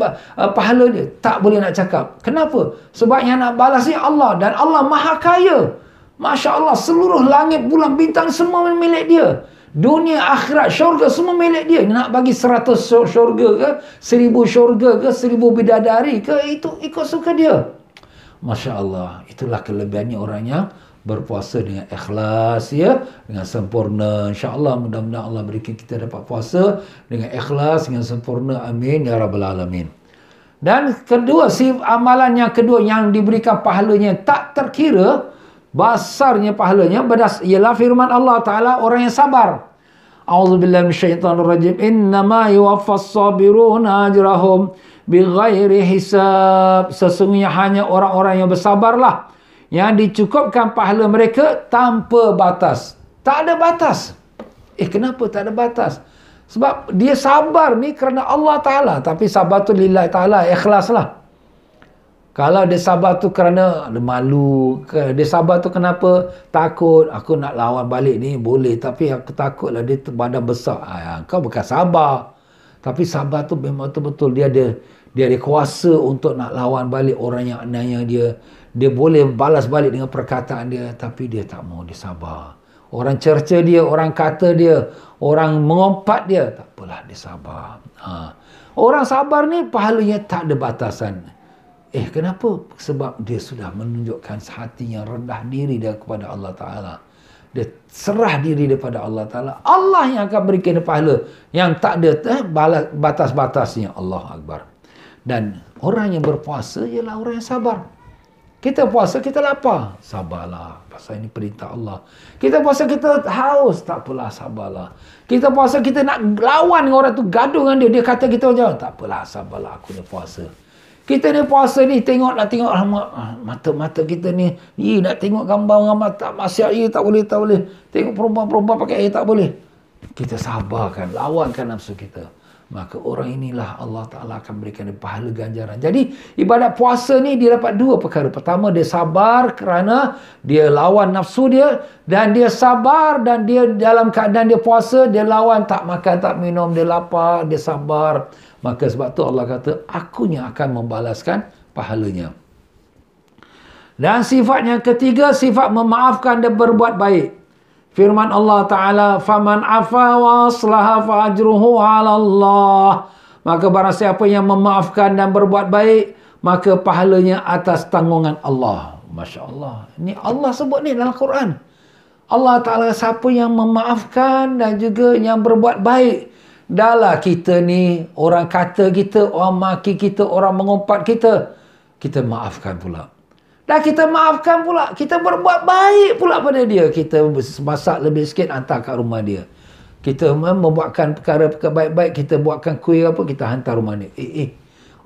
pahala dia, tak boleh nak cakap. Kenapa? Sebab yang nak balas ni Allah, dan Allah maha kaya. Masya Allah, seluruh langit, bulan, bintang semua milik dia. Dunia, akhirat, syurga semua milik dia. Nak bagi 100 syurga ke, 1000 syurga ke, 1000 bidadari ke, itu ikut suka dia. Masya Allah, itulah kelebihannya orang yang berpuasa dengan ikhlas, ya, dengan sempurna. InsyaAllah mudah-mudahan Allah berikan kita dapat puasa dengan ikhlas, dengan sempurna. Amin ya rabbal alamin. Dan kedua, amalan yang kedua yang diberikan pahalanya tak terkira besarnya pahalanya, ialah firman Allah Ta'ala, orang yang sabar. A'udzubillahi minasyaitonirrajim. Innama yuwaffas sabiruna ajrahum bighairi hisab. Sesungguhnya hanya orang-orang yang bersabarlah yang dicukupkan pahala mereka tanpa batas. Tak ada batas. Kenapa tak ada batas? Sebab dia sabar ni kerana Allah Ta'ala. Tapi sabar tu lillahi ta'ala, ikhlas lah. Kalau dia sabar tu kerana dia malu, dia sabar tu kenapa? Takut, aku nak lawan balik ni boleh, tapi aku takutlah dia badan besar. Kau bukan sabar. Tapi sabar tu memang betul-betul dia ada kuasa untuk nak lawan balik orang yang aniaya dia. Dia boleh balas balik dengan perkataan dia, tapi dia tak mau, dia sabar. Orang cerca dia, orang kata dia, orang mengompat dia, tak apalah, dia sabar. Orang sabar ni pahalanya tak ada batasan. Kenapa? Sebab dia sudah menunjukkan hati yang rendah diri dia kepada Allah Ta'ala. Dia serah diri daripada Allah Ta'ala. Allah yang akan berikan pahala yang tak ada batas-batasnya. Allah Akbar. Dan orang yang berpuasa ialah orang yang sabar. Kita puasa, kita lapar. Sabarlah. Pasal ini perintah Allah. Kita puasa, kita haus. Tak apalah, sabarlah. Kita puasa, kita nak lawan dengan orang tu, gaduh dengan dia. Dia kata kita jangan. Tak apalah, sabarlah. Aku ni puasa. Kita ni puasa ni, tengok mata-mata kita ni. Nak tengok gambar-gambar tak maksiat. Tak boleh. Tengok perempuan-perempuan pakai air, tak boleh. Kita sabarkan, lawankan nafsu kita. Maka orang inilah Allah Ta'ala akan berikan dia pahala ganjaran. Jadi ibadat puasa ni dia dapat dua perkara. Pertama, dia sabar kerana dia lawan nafsu dia. Dan dia sabar, dan dia dalam keadaan dia puasa, dia lawan tak makan, tak minum, dia lapar, dia sabar. Maka sebab tu Allah kata, akunya akan membalaskan pahalanya. Dan sifat yang ketiga, sifat memaafkan dan berbuat baik. Firman Allah Ta'ala, faman afa wa aslaha fa ajruhu 'ala Allah. Maka barang siapa yang memaafkan dan berbuat baik, maka pahalanya atas tanggungan Allah. Masya Allah. Ini Allah sebut ni dalam Quran. Allah Ta'ala, siapa yang memaafkan dan juga yang berbuat baik. Dahlah kita ni, orang kata kita, orang maki kita, orang mengumpat kita. kita maafkan pula. Dan kita maafkan pula, kita berbuat baik pula pada dia. Kita masak lebih sikit, hantar kat rumah dia. Kita membuatkan perkara-perkara baik-baik, kita buatkan kuih apa, kita hantar rumah dia.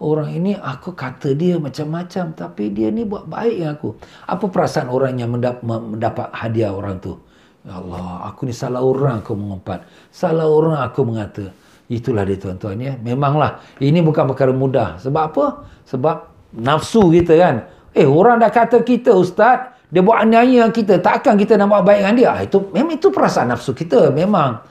Orang ini aku kata dia macam-macam, tapi dia ni buat baik dengan aku. Apa perasaan orang yang mendapat hadiah orang tu? Ya Allah, aku ni salah orang aku mengumpat. Salah orang aku mengata. Itulah dia tuan-tuan ya. Memanglah, ini bukan perkara mudah. Sebab apa? Sebab nafsu kita kan. Orang dah kata kita ustaz, dia buat aniaya kita, takkan kita nak buat baik dengan dia? Memang itu perasaan nafsu kita. Memang.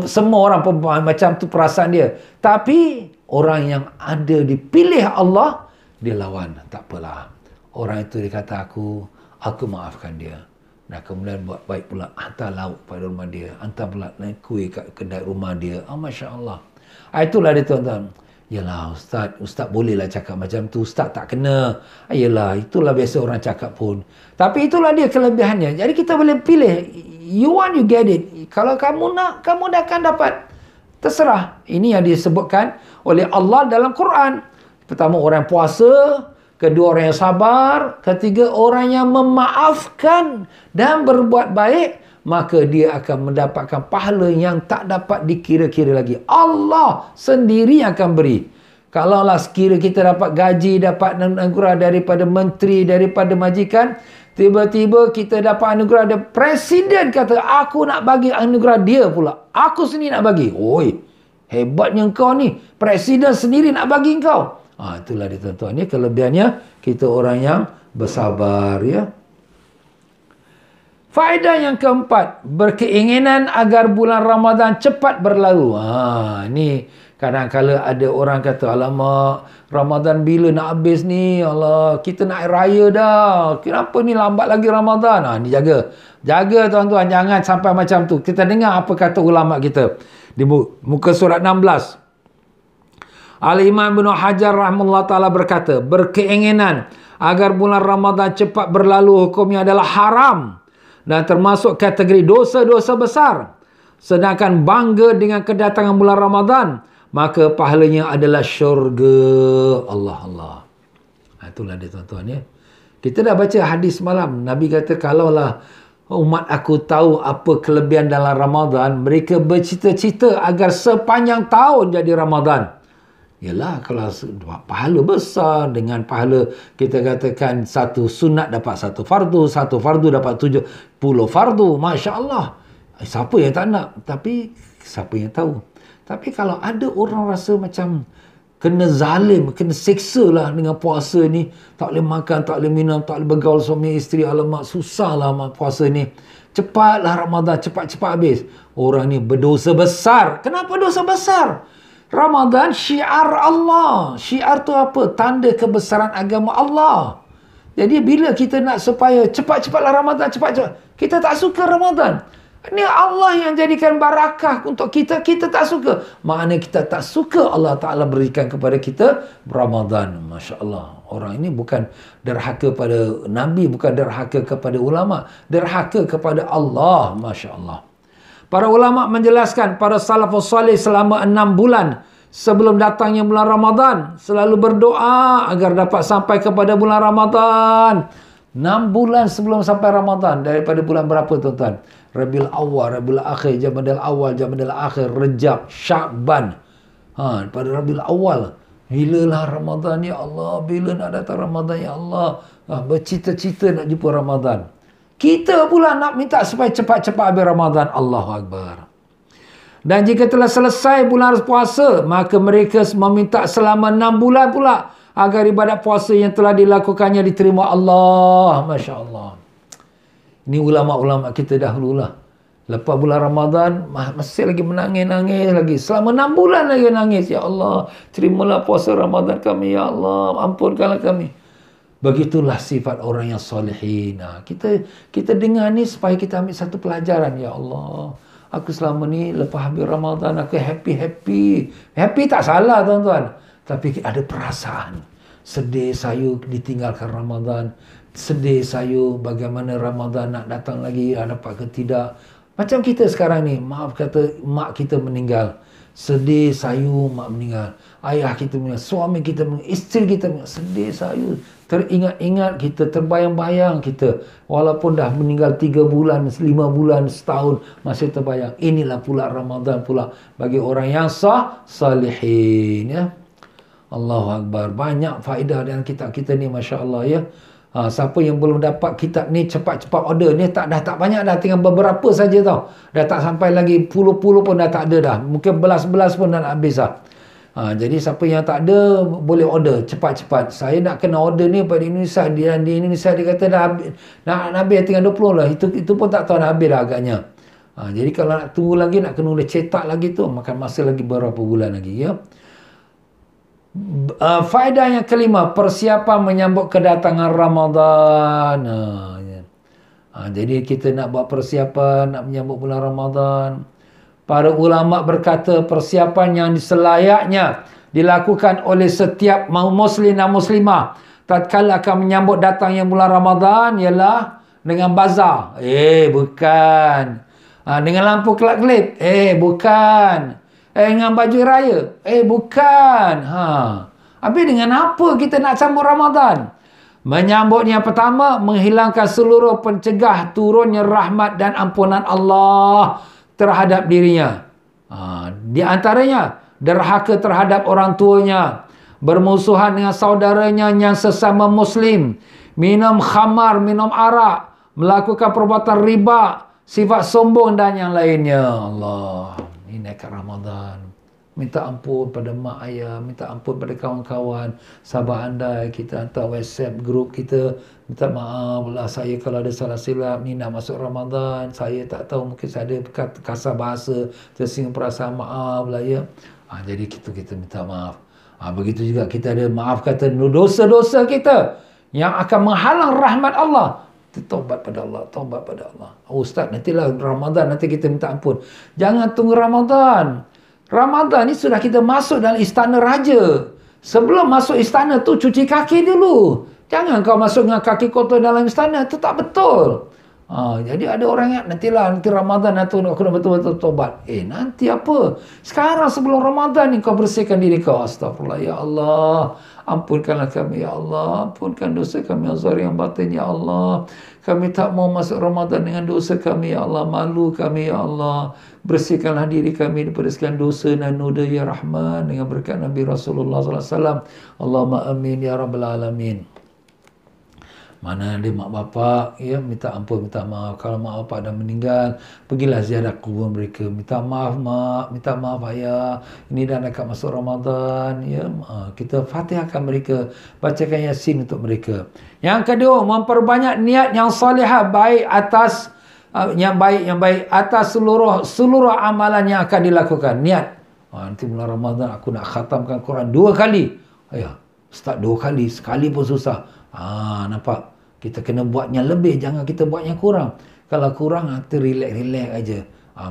Semua orang pun macam tu perasaan dia. Tapi orang yang ada dipilih Allah, dia lawan. Tak apalah. Orang itu dia kata aku maafkan dia. Dan kemudian buat baik pula, hantar lauk pada rumah dia, hantar pula kuih kat kedai rumah dia. Masya Allah. Itulah dia tuan-tuan. Yalah Ustaz bolehlah cakap macam tu, Ustaz tak kena. Yalah, itulah biasa orang cakap pun. Tapi itulah dia kelebihannya. Jadi kita boleh pilih. You want, you get it. Kalau kamu nak, kamu dah akan dapat. Terserah. Ini yang disebutkan oleh Allah dalam Quran. Pertama, orang puasa. Kedua, orang yang sabar. Ketiga, orang yang memaafkan dan berbuat baik. Maka dia akan mendapatkan pahala yang tak dapat dikira-kira lagi. Allah sendiri akan beri. Kalaulah sekira kita dapat gaji, dapat anugerah daripada menteri, daripada majikan, tiba-tiba kita dapat anugerah dari presiden kata, aku nak bagi anugerah dia pula. Aku sendiri nak bagi. Oi, hebatnya kau ni. Presiden sendiri nak bagi kau. Itulah dia tuan-tuan. Ini kelebihannya kita orang yang bersabar ya. Faedah yang keempat, berkeinginan agar bulan Ramadan cepat berlalu. Ini kadang-kala ada orang kata, alamak, Ramadan bila nak habis ni? Allah, kita nak raya dah. Kenapa ni lambat lagi Ramadan? Ni jaga. Jaga tuan-tuan, jangan sampai macam tu. Kita dengar apa kata ulama kita. Di muka surat 16. Al-Imam Ibn Hajar rahimahullah ta'ala berkata, berkeinginan agar bulan Ramadan cepat berlalu hukumnya adalah haram. Dan termasuk kategori dosa-dosa besar. Sedangkan bangga dengan kedatangan bulan Ramadan, maka pahalanya adalah syurga. Allah. Itulah dia tuan-tuan ya. Kita dah baca hadis malam. Nabi kata, kalaulah umat aku tahu apa kelebihan dalam Ramadan, mereka bercita-cita agar sepanjang tahun jadi Ramadan. Yalah, kalau pahala besar, dengan pahala kita katakan satu sunat dapat satu fardu dapat 70 fardu. Masya Allah. Siapa yang tak nak? Tapi siapa yang tahu? Tapi kalau ada orang rasa macam kena zalim, kena seksa lah dengan puasa ni, tak boleh makan, tak boleh minum, tak boleh bergaul suami isteri, alamak susah lah puasa ni, cepatlah Ramadan, cepat-cepat habis. Orang ni berdosa besar. Kenapa dosa besar? Ramadan syiar Allah. Syiar tu apa? Tanda kebesaran agama Allah. Jadi bila kita nak supaya cepat-cepatlah Ramadan, cepat-cepat, kita tak suka Ramadan. Ini Allah yang jadikan barakah untuk kita, kita tak suka. Maknanya kita tak suka Allah Ta'ala berikan kepada kita Ramadan. Masya Allah. Orang ini bukan derhaka pada Nabi, bukan derhaka kepada ulama, derhaka kepada Allah. Masya Allah. Para ulama menjelaskan, para salafus salih selama 6 bulan sebelum datangnya bulan Ramadan selalu berdoa agar dapat sampai kepada bulan Ramadan. 6 bulan sebelum sampai Ramadan. Daripada bulan berapa tuan-tuan? Rabiul Awal, Rabiul Akhir, Jamadil Awal, Jamadil Akhir, Rejab, Sya'ban. Pada Rabiul Awal, bilalah Ramadan ya Allah, bila nak datang Ramadan ya Allah. Bercita-cita nak jumpa Ramadan. Kita pula nak minta supaya cepat-cepat habis Ramadan. Allahu Akbar. Dan jika telah selesai bulan puasa, maka mereka meminta selama 6 bulan pula agar ibadat puasa yang telah dilakukannya diterima Allah. Masya Allah. Ini ulama-ulama kita dahulu lah. Lepas bulan Ramadan, masih lagi menangis-nangis lagi. Selama 6 bulan lagi nangis. Ya Allah, terimalah puasa Ramadan kami. Ya Allah, ampunkanlah kami. Begitulah sifat orang yang solehin. Kita dengar ni supaya kita ambil satu pelajaran. Ya Allah, aku selama ni lepas habis Ramadan, aku happy. Happy tak salah tuan-tuan. Tapi ada perasaan. Sedih sayu ditinggalkan Ramadan. Sedih sayu bagaimana Ramadan nak datang lagi, dapat ke tidak. Macam kita sekarang ni, maaf kata mak kita meninggal. Sedih sayu mak meninggal. Ayah kita meninggal, suami kita meninggal, isteri kita meninggal. Sedih sayu. Teringat-ingat kita, terbayang-bayang kita. Walaupun dah meninggal 3 bulan, 5 bulan, setahun, masih terbayang. Inilah pula Ramadan pula bagi orang yang salihin. Ya. Allahu Akbar. Banyak faedah dalam kitab kita ni, Masya Allah ya. Siapa yang belum dapat kitab ni, cepat-cepat order. Ni dah tak banyak dah, tinggal beberapa saja tau. Dah tak sampai lagi puluh-puluh pun dah tak ada dah. Mungkin belas-belas pun dah nak habis dah. Jadi siapa yang tak ada, boleh order cepat-cepat. Saya nak kena order ni pada Indonesia. Di Indonesia dia kata dah habis, nak habis tinggal 20 lah. Itu pun tak tahu nak habis dah agaknya. Jadi kalau nak tunggu lagi, nak kena cetak lagi tu, makan masa lagi beberapa bulan lagi ya. Faedah yang kelima, persiapan menyambut kedatangan Ramadan. Jadi kita nak buat persiapan, nak menyambut bulan Ramadan. Para ulama berkata persiapan yang selayaknya dilakukan oleh setiap muslim dan muslimah tatkala akan menyambut datangnya bulan Ramadan ialah dengan bazar. Bukan. Dengan lampu kelap-kelip. Bukan. Dengan baju raya. Bukan. Habis dengan apa kita nak sambut Ramadan? Menyambutnya pertama, menghilangkan seluruh pencegah turunnya rahmat dan ampunan Allah terhadap dirinya. Di antaranya, derhaka terhadap orang tuanya, bermusuhan dengan saudaranya yang sesama muslim, minum khamar, minum arak, melakukan perbuatan riba, sifat sombong dan yang lainnya. Allah. Ini nekat Ramadan. Minta ampun pada mak ayah, minta ampun pada kawan-kawan, sahabat anda, kita hantar WhatsApp grup kita, minta maaf lah saya kalau ada salah silap, ni nak masuk Ramadan, saya tak tahu, mungkin saya ada kasar bahasa, tersinggung perasaan, maaf lah ya. Jadi kita minta maaf. Begitu juga kita ada maaf kata dosa-dosa kita yang akan menghalang rahmat Allah. Taubat pada Allah, taubat pada Allah. Ustaz, nantilah Ramadan, nanti kita minta ampun. Jangan tunggu Ramadan. Ramadan ni sudah kita masuk dalam istana raja. Sebelum masuk istana tu, cuci kaki dulu. Jangan kau masuk dengan kaki kotor dalam istana. Itu tak betul. Jadi ada orang yang nanti Ramadan nanti aku nak betul-betul tobat. Nanti apa? Sekarang sebelum Ramadan ni kau bersihkan diri kau. Astagfirullah ya Allah. Ampunkanlah kami ya Allah. Ampunkan dosa kami yang zahir yang batin ya Allah. Kami tak mau masuk Ramadan dengan dosa kami ya Allah. Malu kami ya Allah. Bersihkanlah diri kami daripada segala dosa dan noda ya Rahman dengan berkat Nabi Rasulullah SAW. Allahumma amin ya Rabbal Alamin. Mana ada mak bapak, ya, minta ampun, minta maaf. Kalau mak bapak dah meninggal, pergilah ziarah kubur mereka. Minta maaf mak, minta maaf ayah. Ini dah dekat masuk Ramadan, ya. Kita fatihahkan mereka, bacakan Yasin untuk mereka. Yang kedua, memperbanyak niat yang salihah baik atas yang baik atas seluruh amalan yang akan dilakukan. Niat. Nanti bulan Ramadan aku nak khatamkan Quran 2 kali. Ayah, start 2 kali, sekali pun susah. Nampak? Kita kena buatnya lebih, jangan kita buatnya kurang. Kalau kurang, kita relax aja.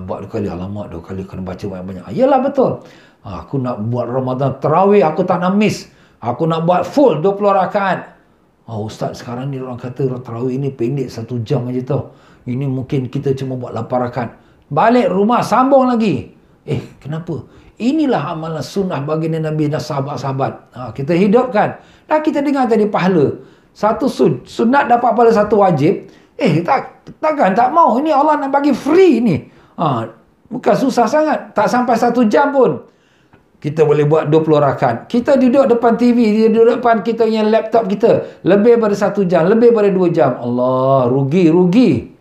Buat 2 kali, alamak 2 kali kena baca banyak-banyak. Yalah betul. Aku nak buat Ramadan tarawih, aku tak nak miss. Aku nak buat full 20 rakaat. Ustaz, sekarang ni orang kata tarawih ni pendek 1 jam aja tau. Ini mungkin kita cuma buat 8 rakaat. Balik rumah, sambung lagi. Kenapa? Inilah amalan sunnah baginda Nabi dan sahabat-sahabat. Kita hidupkan. Dah kita dengar tadi pahala. Satu sunat dapat pahala 1 wajib. Takkan tak mau. Ini Allah nak bagi free ni. Bukan susah sangat. Tak sampai 1 jam pun. Kita boleh buat 20 rakaat. Kita duduk depan TV, dia duduk depan kita punya laptop kita. Lebih daripada 1 jam, lebih daripada 2 jam. Allah, rugi.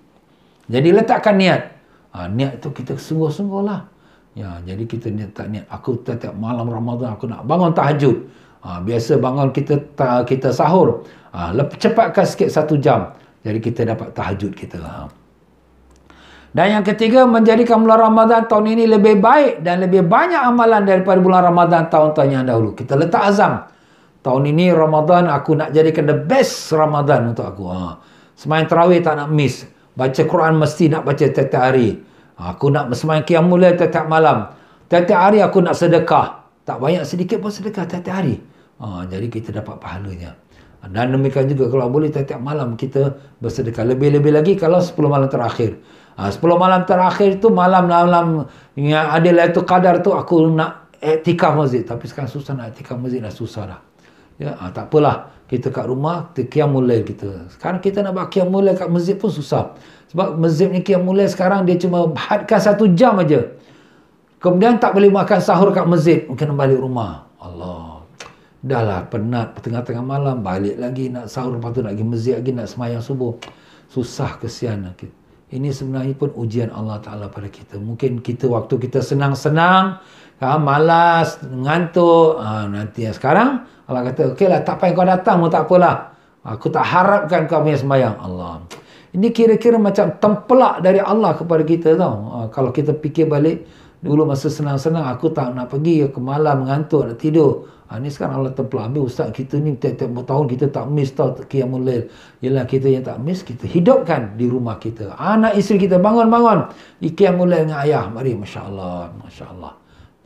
Jadi letakkan niat. Niat tu kita sungguh-sungguh lah. Ya, jadi kita tak niat. Aku setiap malam Ramadan aku nak bangun tahajud. Biasa bangun kita sahur. Cepatkan sikit 1 jam. Jadi kita dapat tahajud kita. Dan yang ketiga, menjadikan bulan Ramadan tahun ini lebih baik dan lebih banyak amalan daripada bulan Ramadan tahun-tahun yang dahulu. Kita letak azam. Tahun ini Ramadan aku nak jadikan the best Ramadan untuk aku. Sembahyang tarawih tak nak miss. Baca Quran mesti nak baca tiap-tiap hari. Aku nak sembahyang qiyamul lail tiap-tiap malam. Tiap-tiap hari aku nak sedekah. Tak banyak sedikit pun sedekah tiap-tiap hari. Jadi kita dapat pahalanya. Dan demikian juga kalau boleh tiap-tiap malam kita bersedekah. Lebih-lebih lagi kalau 10 malam terakhir. 10 malam terakhir tu malam-malam yang ada Lailatul Qadar tu aku nak iktikaf masjid. Tapi sekarang susah nak iktikaf masjid, dah susah dah. Ya, tak apalah. Kita kat rumah, kita qiyamul lail kita. Sekarang kita nak buat qiyamul lail kat masjid pun susah. Sebab masjid ni qiyamul lail sekarang dia cuma hadkan 1 jam aja. Kemudian tak boleh makan sahur kat masjid. Kena balik rumah. Allah. Dah lah penat tengah-tengah malam, balik lagi nak sahur, lepas tu nak pergi masjid lagi, nak semayang subuh. Susah, kesian. Ini sebenarnya pun ujian Allah Ta'ala pada kita. Mungkin kita waktu kita senang-senang, malas, ngantuk, nanti sekarang Allah kata, okey lah, tak payah kau datang pun tak apalah. Aku tak harapkan kau punya semayang. Allah. Ini kira-kira macam tempelak dari Allah kepada kita tau. Kalau kita fikir balik, dulu masa senang-senang aku tak nak pergi ke malam, mengantuk, nak tidur. Ini sekarang Allah tempelak. Habis ustaz kita ni tiap-tiap tahun kita tak miss tau qiyamul lail. Yelah kita yang tak miss, kita hidupkan di rumah kita. Anak isteri kita bangun-bangun. Qiyamul lail dengan ayah. Mari, Masya Allah. Masya Allah.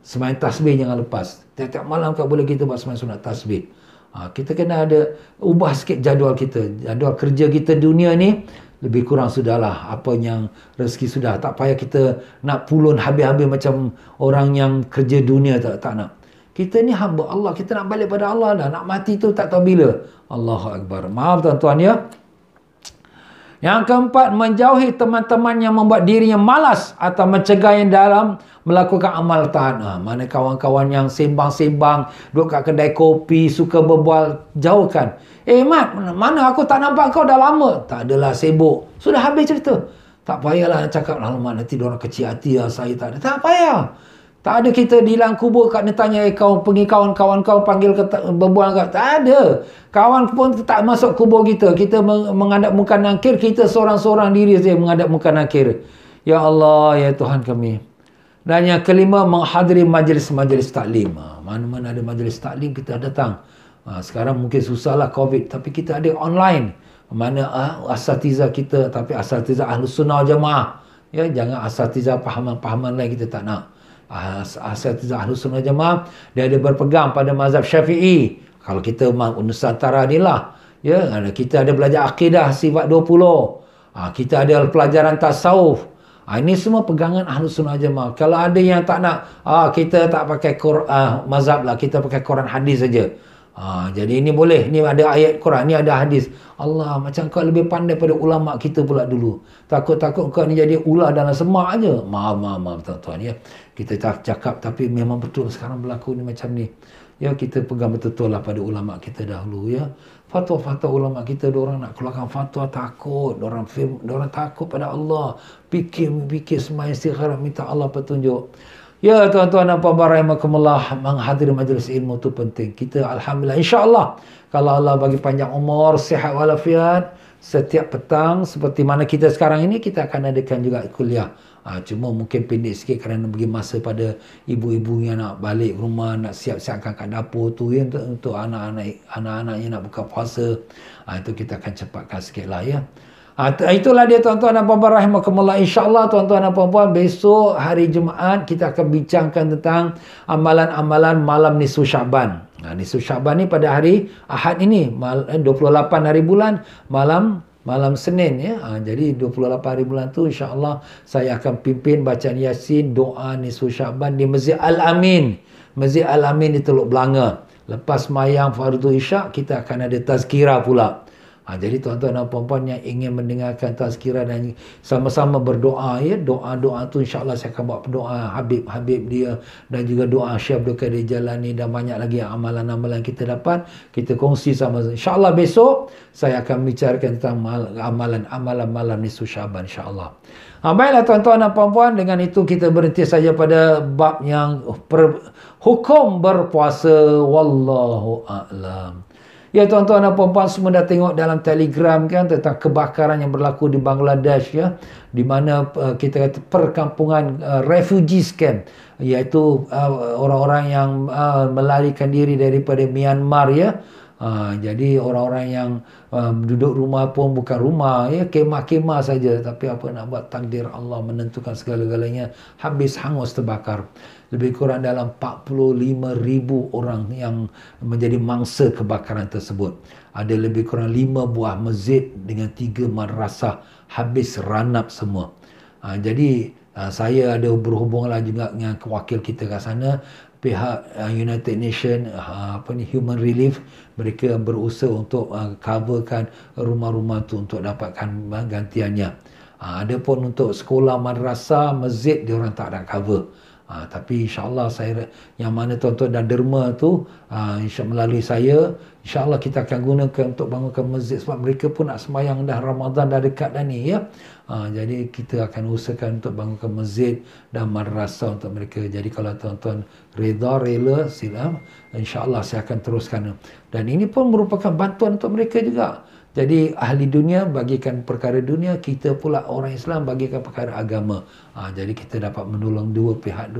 Semayang tasbih jangan lepas. Tiap-tiap malam tak boleh kita buat semayang sunat tasbih. Kita kena ada ubah sikit jadual kita. Jadual kerja kita dunia ni lebih kurang sudahlah. Apa yang rezeki sudah. Tak payah kita nak pulun habis-habis macam orang yang kerja dunia tak nak. Kita ni hamba Allah. Kita nak balik pada Allah dah. Nak mati tu tak tahu bila. Allahu Akbar. Maaf tuan-tuan ya. Yang keempat, menjauhi teman-teman yang membuat dirinya malas atau mencegah yang dalam melakukan amal taat. Mana kawan-kawan yang sembang-sembang, duduk kat kedai kopi, suka berbual, jauhkan. Mat, mana aku tak nampak kau dah lama? Tak adalah, sibuk. Sudah habis cerita. Tak payahlah cakap, alamak nanti diorang kecil hati lah, saya tak ada. Tak payah. Tak ada kita di dalam kubur kat dia tanya, kau pergi kawan-kawan kau panggil berbual kat. Tak ada. Kawan pun tak masuk kubur kita. Kita menghadap muka nakir, kita seorang-seorang diri saja menghadap muka nakir. Ya Allah, ya Tuhan kami. Dan yang kelima, menghadiri majlis-majlis taklim. Mana-mana ada majlis taklim, kita datang. Sekarang mungkin susahlah COVID, tapi kita ada online. Mana asatizah kita, tapi asatizah Ahlus Sunnah wal Jamaah. Ya, jangan asatizah pahaman-pahaman lain kita tak nak. Asatizah Ahlus Sunnah wal Jamaah, dia ada berpegang pada mazhab Syafi'i. Kalau kita Nusantara ni lah, ya, kita ada belajar akidah sifat 20. Kita ada pelajaran tasawuf. Ini semua pegangan Ahlus Sunnah wal Jamaah. Kalau ada yang tak nak, kita tak pakai mazhab lah, kita pakai Quran hadis saja. Jadi ini boleh, ni ada ayat Quran, ni ada hadis. Allah, macam kau lebih pandai pada ulama kita pula dulu. Takut-takut kau ni jadi ular dalam semak aja. Maaf tuan-tuan ya. Kita cakap tapi memang betul sekarang berlaku ni macam ni. Ya, kita pegang betul-betul lah pada ulama kita dahulu ya. Fatwa-fatwa ulama kita, diorang nak keluarkan fatwa takut, diorang takut pada Allah. Fikir semua istigharah, minta Allah petunjuk. Ya tuan-tuan dan puan-puan rahimakumullah, menghadiri majlis ilmu tu penting. Kita alhamdulillah, insya-Allah kalau Allah bagi panjang umur, sihat walafiat, setiap petang seperti mana kita sekarang ini kita akan adakan juga kuliah. Cuma mungkin pendek sikit kerana bagi masa pada ibu-ibu yang nak balik rumah, nak siap-siapkan kat dapur tu ya, untuk anak-anaknya nak buka puasa. Itu kita akan cepatkan sikitlah ya. Itulah dia tuan-tuan dan puan-puan rahimakumullah. InsyaAllah tuan-tuan dan puan-puan, besok hari Jumaat kita akan bincangkan tentang amalan-amalan malam nisfu Syaban. Nisfu Syaban ni pada hari Ahad ini, 28 hari bulan, malam Senin ya. Jadi 28 hari bulan tu insya-Allah saya akan pimpin bacaan Yasin, doa nisfu Syaban di Masjid Al-Amin. Masjid Al-Amin di Teluk Belanga. Lepas sembahyang fardu Isyak kita akan ada tazkirah pula. Jadi tuan-tuan dan puan-puan yang ingin mendengarkan tazkirah dan sama-sama berdoa ya, doa-doa tu insya-Allah saya akan buat doa Habib dia dan juga doa Syekh Abdul Qadir Jalani dan banyak lagi amalan-amalan kita dapat kita kongsi sama. Insya-Allah besok saya akan bicarakan tentang amalan malam nisfu Syaban insya-Allah. Baiklah tuan-tuan dan puan-puan, dengan itu kita berhenti saja pada bab yang hukum berpuasa. Wallahu a'lam. Ya tuan-tuan dan puan-puan, semua dah tengok dalam Telegram kan tentang kebakaran yang berlaku di Bangladesh ya, di mana kita kata perkampungan refugees camp, iaitu orang-orang yang melarikan diri daripada Myanmar ya. Jadi orang-orang yang duduk rumah pun bukan rumah, ya, kemah-kemah saja, tapi apa nak buat, takdir Allah menentukan segala-galanya, habis hangus terbakar. Lebih kurang dalam 45,000 orang yang menjadi mangsa kebakaran tersebut. Ada lebih kurang 5 buah masjid dengan 3 madrasah habis ranap semua. Jadi saya ada berhubunglah juga dengan wakil kita kat sana, pihak United Nation Human Relief. Mereka berusaha untuk coverkan rumah-rumah tu untuk dapatkan gantiannya. Adapun untuk sekolah, madrasah, masjid, dia orang tak ada cover. Tapi insyaAllah saya, yang mana tuan-tuan dan derma tu, melalui saya, insyaAllah kita akan gunakan untuk bangunkan masjid, sebab mereka pun nak sembahyang dah, Ramadan dah dekat dah ni, ya. Jadi kita akan usahakan untuk bangunkan masjid dan madrasah untuk mereka. Jadi kalau tuan-tuan rela, sila, insyaAllah saya akan teruskan. Dan ini pun merupakan bantuan untuk mereka juga. Jadi ahli dunia bagikan perkara dunia, kita pula orang Islam bagikan perkara agama. Jadi kita dapat menolong dua pihak,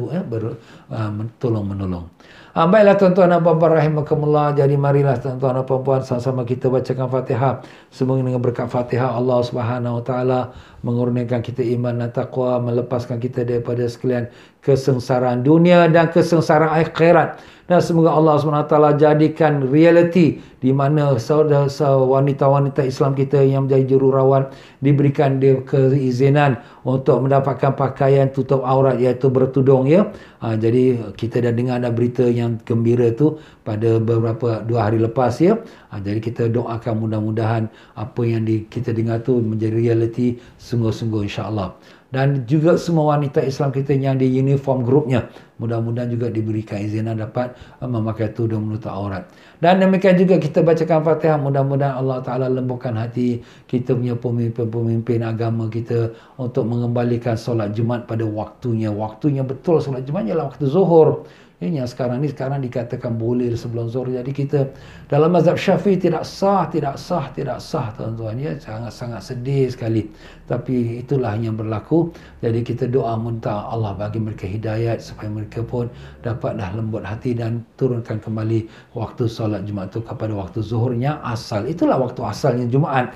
tolong-menolong. Baiklah tuan-tuan dan puan-puan rahimakumullah. Jadi marilah tuan-tuan dan puan-puan sama-sama kita bacakan Fatihah. Semoga dengan berkat Fatihah Allah Subhanahu Wa Taala mengurniakan kita iman dan taqwa, melepaskan kita daripada sekalian kesengsaraan dunia dan kesengsaraan akhirat. Dan semoga Allah SWT jadikan realiti di mana saudara wanita-wanita Islam kita yang menjadi jururawat diberikan dia keizinan untuk mendapatkan pakaian tutup aurat, iaitu bertudung, ya. Jadi kita dah dengar ada berita yang gembira tu pada 2 hari lepas, ya. Jadi kita doakan mudah-mudahan apa yang kita dengar tu menjadi realiti sungguh-sungguh, insya-Allah. Dan juga semua wanita Islam kita yang di uniform grupnya, mudah-mudahan juga diberikan izinan dapat memakai tudung menutup aurat. Dan demikian juga kita bacakan Fatihah, mudah-mudahan Allah Ta'ala lembutkan hati kita punya pemimpin-pemimpin agama kita untuk mengembalikan solat Jumaat pada waktunya. Waktunya betul solat Jumaat ialah waktu zuhur. Ini yang sekarang dikatakan boleh sebelum zuhur. Jadi kita dalam mazhab Syafi'i tidak sah tuan-tuan, ya. Sangat-sangat sedih sekali. Tapi itulah yang berlaku. Jadi kita doa minta Allah bagi mereka hidayat supaya mereka pun dapatlah lembut hati dan turunkan kembali waktu solat Jumaat itu kepada waktu zuhurnya asal. Itulah waktu asalnya Jumaat.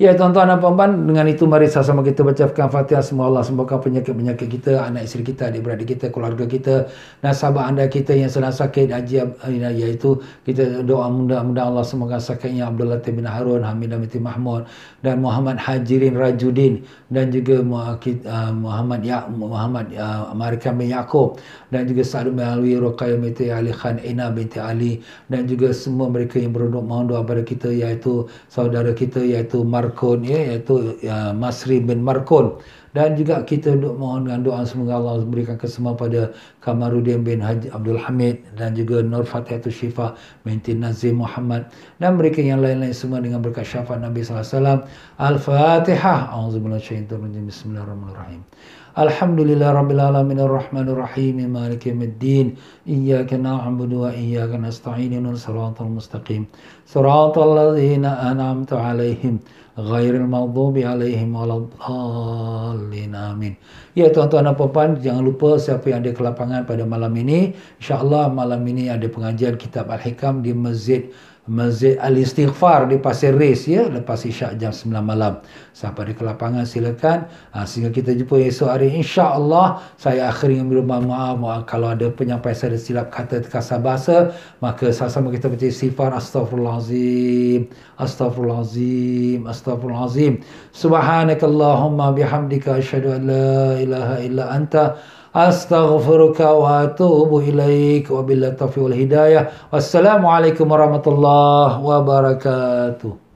Ya tuan-tuan dan puan-puan, dengan itu mari sama-sama kita bacakan Fatihah. Semoga Allah sembuhkan penyakit-penyakit kita, anak isteri kita, adik-beradik kita, keluarga kita, nasabah anda kita yang sedang sakit haji, iaitu kita doa mudah-mudahan Allah sembuhkan sakitnya Abdul Latif bin Harun, Hamidah binti Mahmud, dan Muhammad Hajirin Rajudin, dan juga Muhammad Marikan bin Yaakob, dan juga Sa'ad bin Alwi, Ruqayyah binti Ali Khan, Ina binti Ali, dan juga semua mereka yang mohon doa pada kita, iaitu saudara kita, iaitu Markon, iaitu Masri bin Markon. Dan juga kita mohon dengan doa semoga Allah berikan kesembuhan pada Kamaruddin bin Haji Abdul Hamid, dan juga Nur Fatihatul Syifa binti Nazim Muhammad, dan mereka yang lain-lain semua dengan berkat syafaat Nabi sallallahu alaihi wasallam. Al-Fatihah. A'udzubillahi minasyaitonir rajim. Bismillahirrahmanirrahim. Alhamdulillah rabbil alamin arrahmanir rahim maliki yaumiddin iyyaka na'budu wa iyyaka nasta'in ihdinas siratal mustaqim siratal ladzina an'amta 'alaihim ghairil maghdubi 'alaihim waladdallin amin. Ya tuan-tuan dan puan-puan, jangan lupa siapa yang ada kelapangan pada malam ini, insya-Allah malam ini ada pengajian kitab Al-Hikam di Masjid Al-Istighfar di Pasir Ris, ya, lepas Isyak jam 9 malam. Siapa ada kelapangan silakan. Sehingga kita jumpa esok hari, insya-Allah. Saya akhiri dengan maaf kalau ada penyampaian saya silap kata kasar bahasa, maka sama-sama kita baca istighfar. Astaghfirullahalazim, astaghfirullahalazim, astaghfirullahalazim. Subhanakallahumma bihamdika asyhadu an la ilaha illa anta astaghfiruka wa atubu ilaik. Wabillahi taufiq wal hidayah. Wassalamualaikum warahmatullahi wabarakatuh.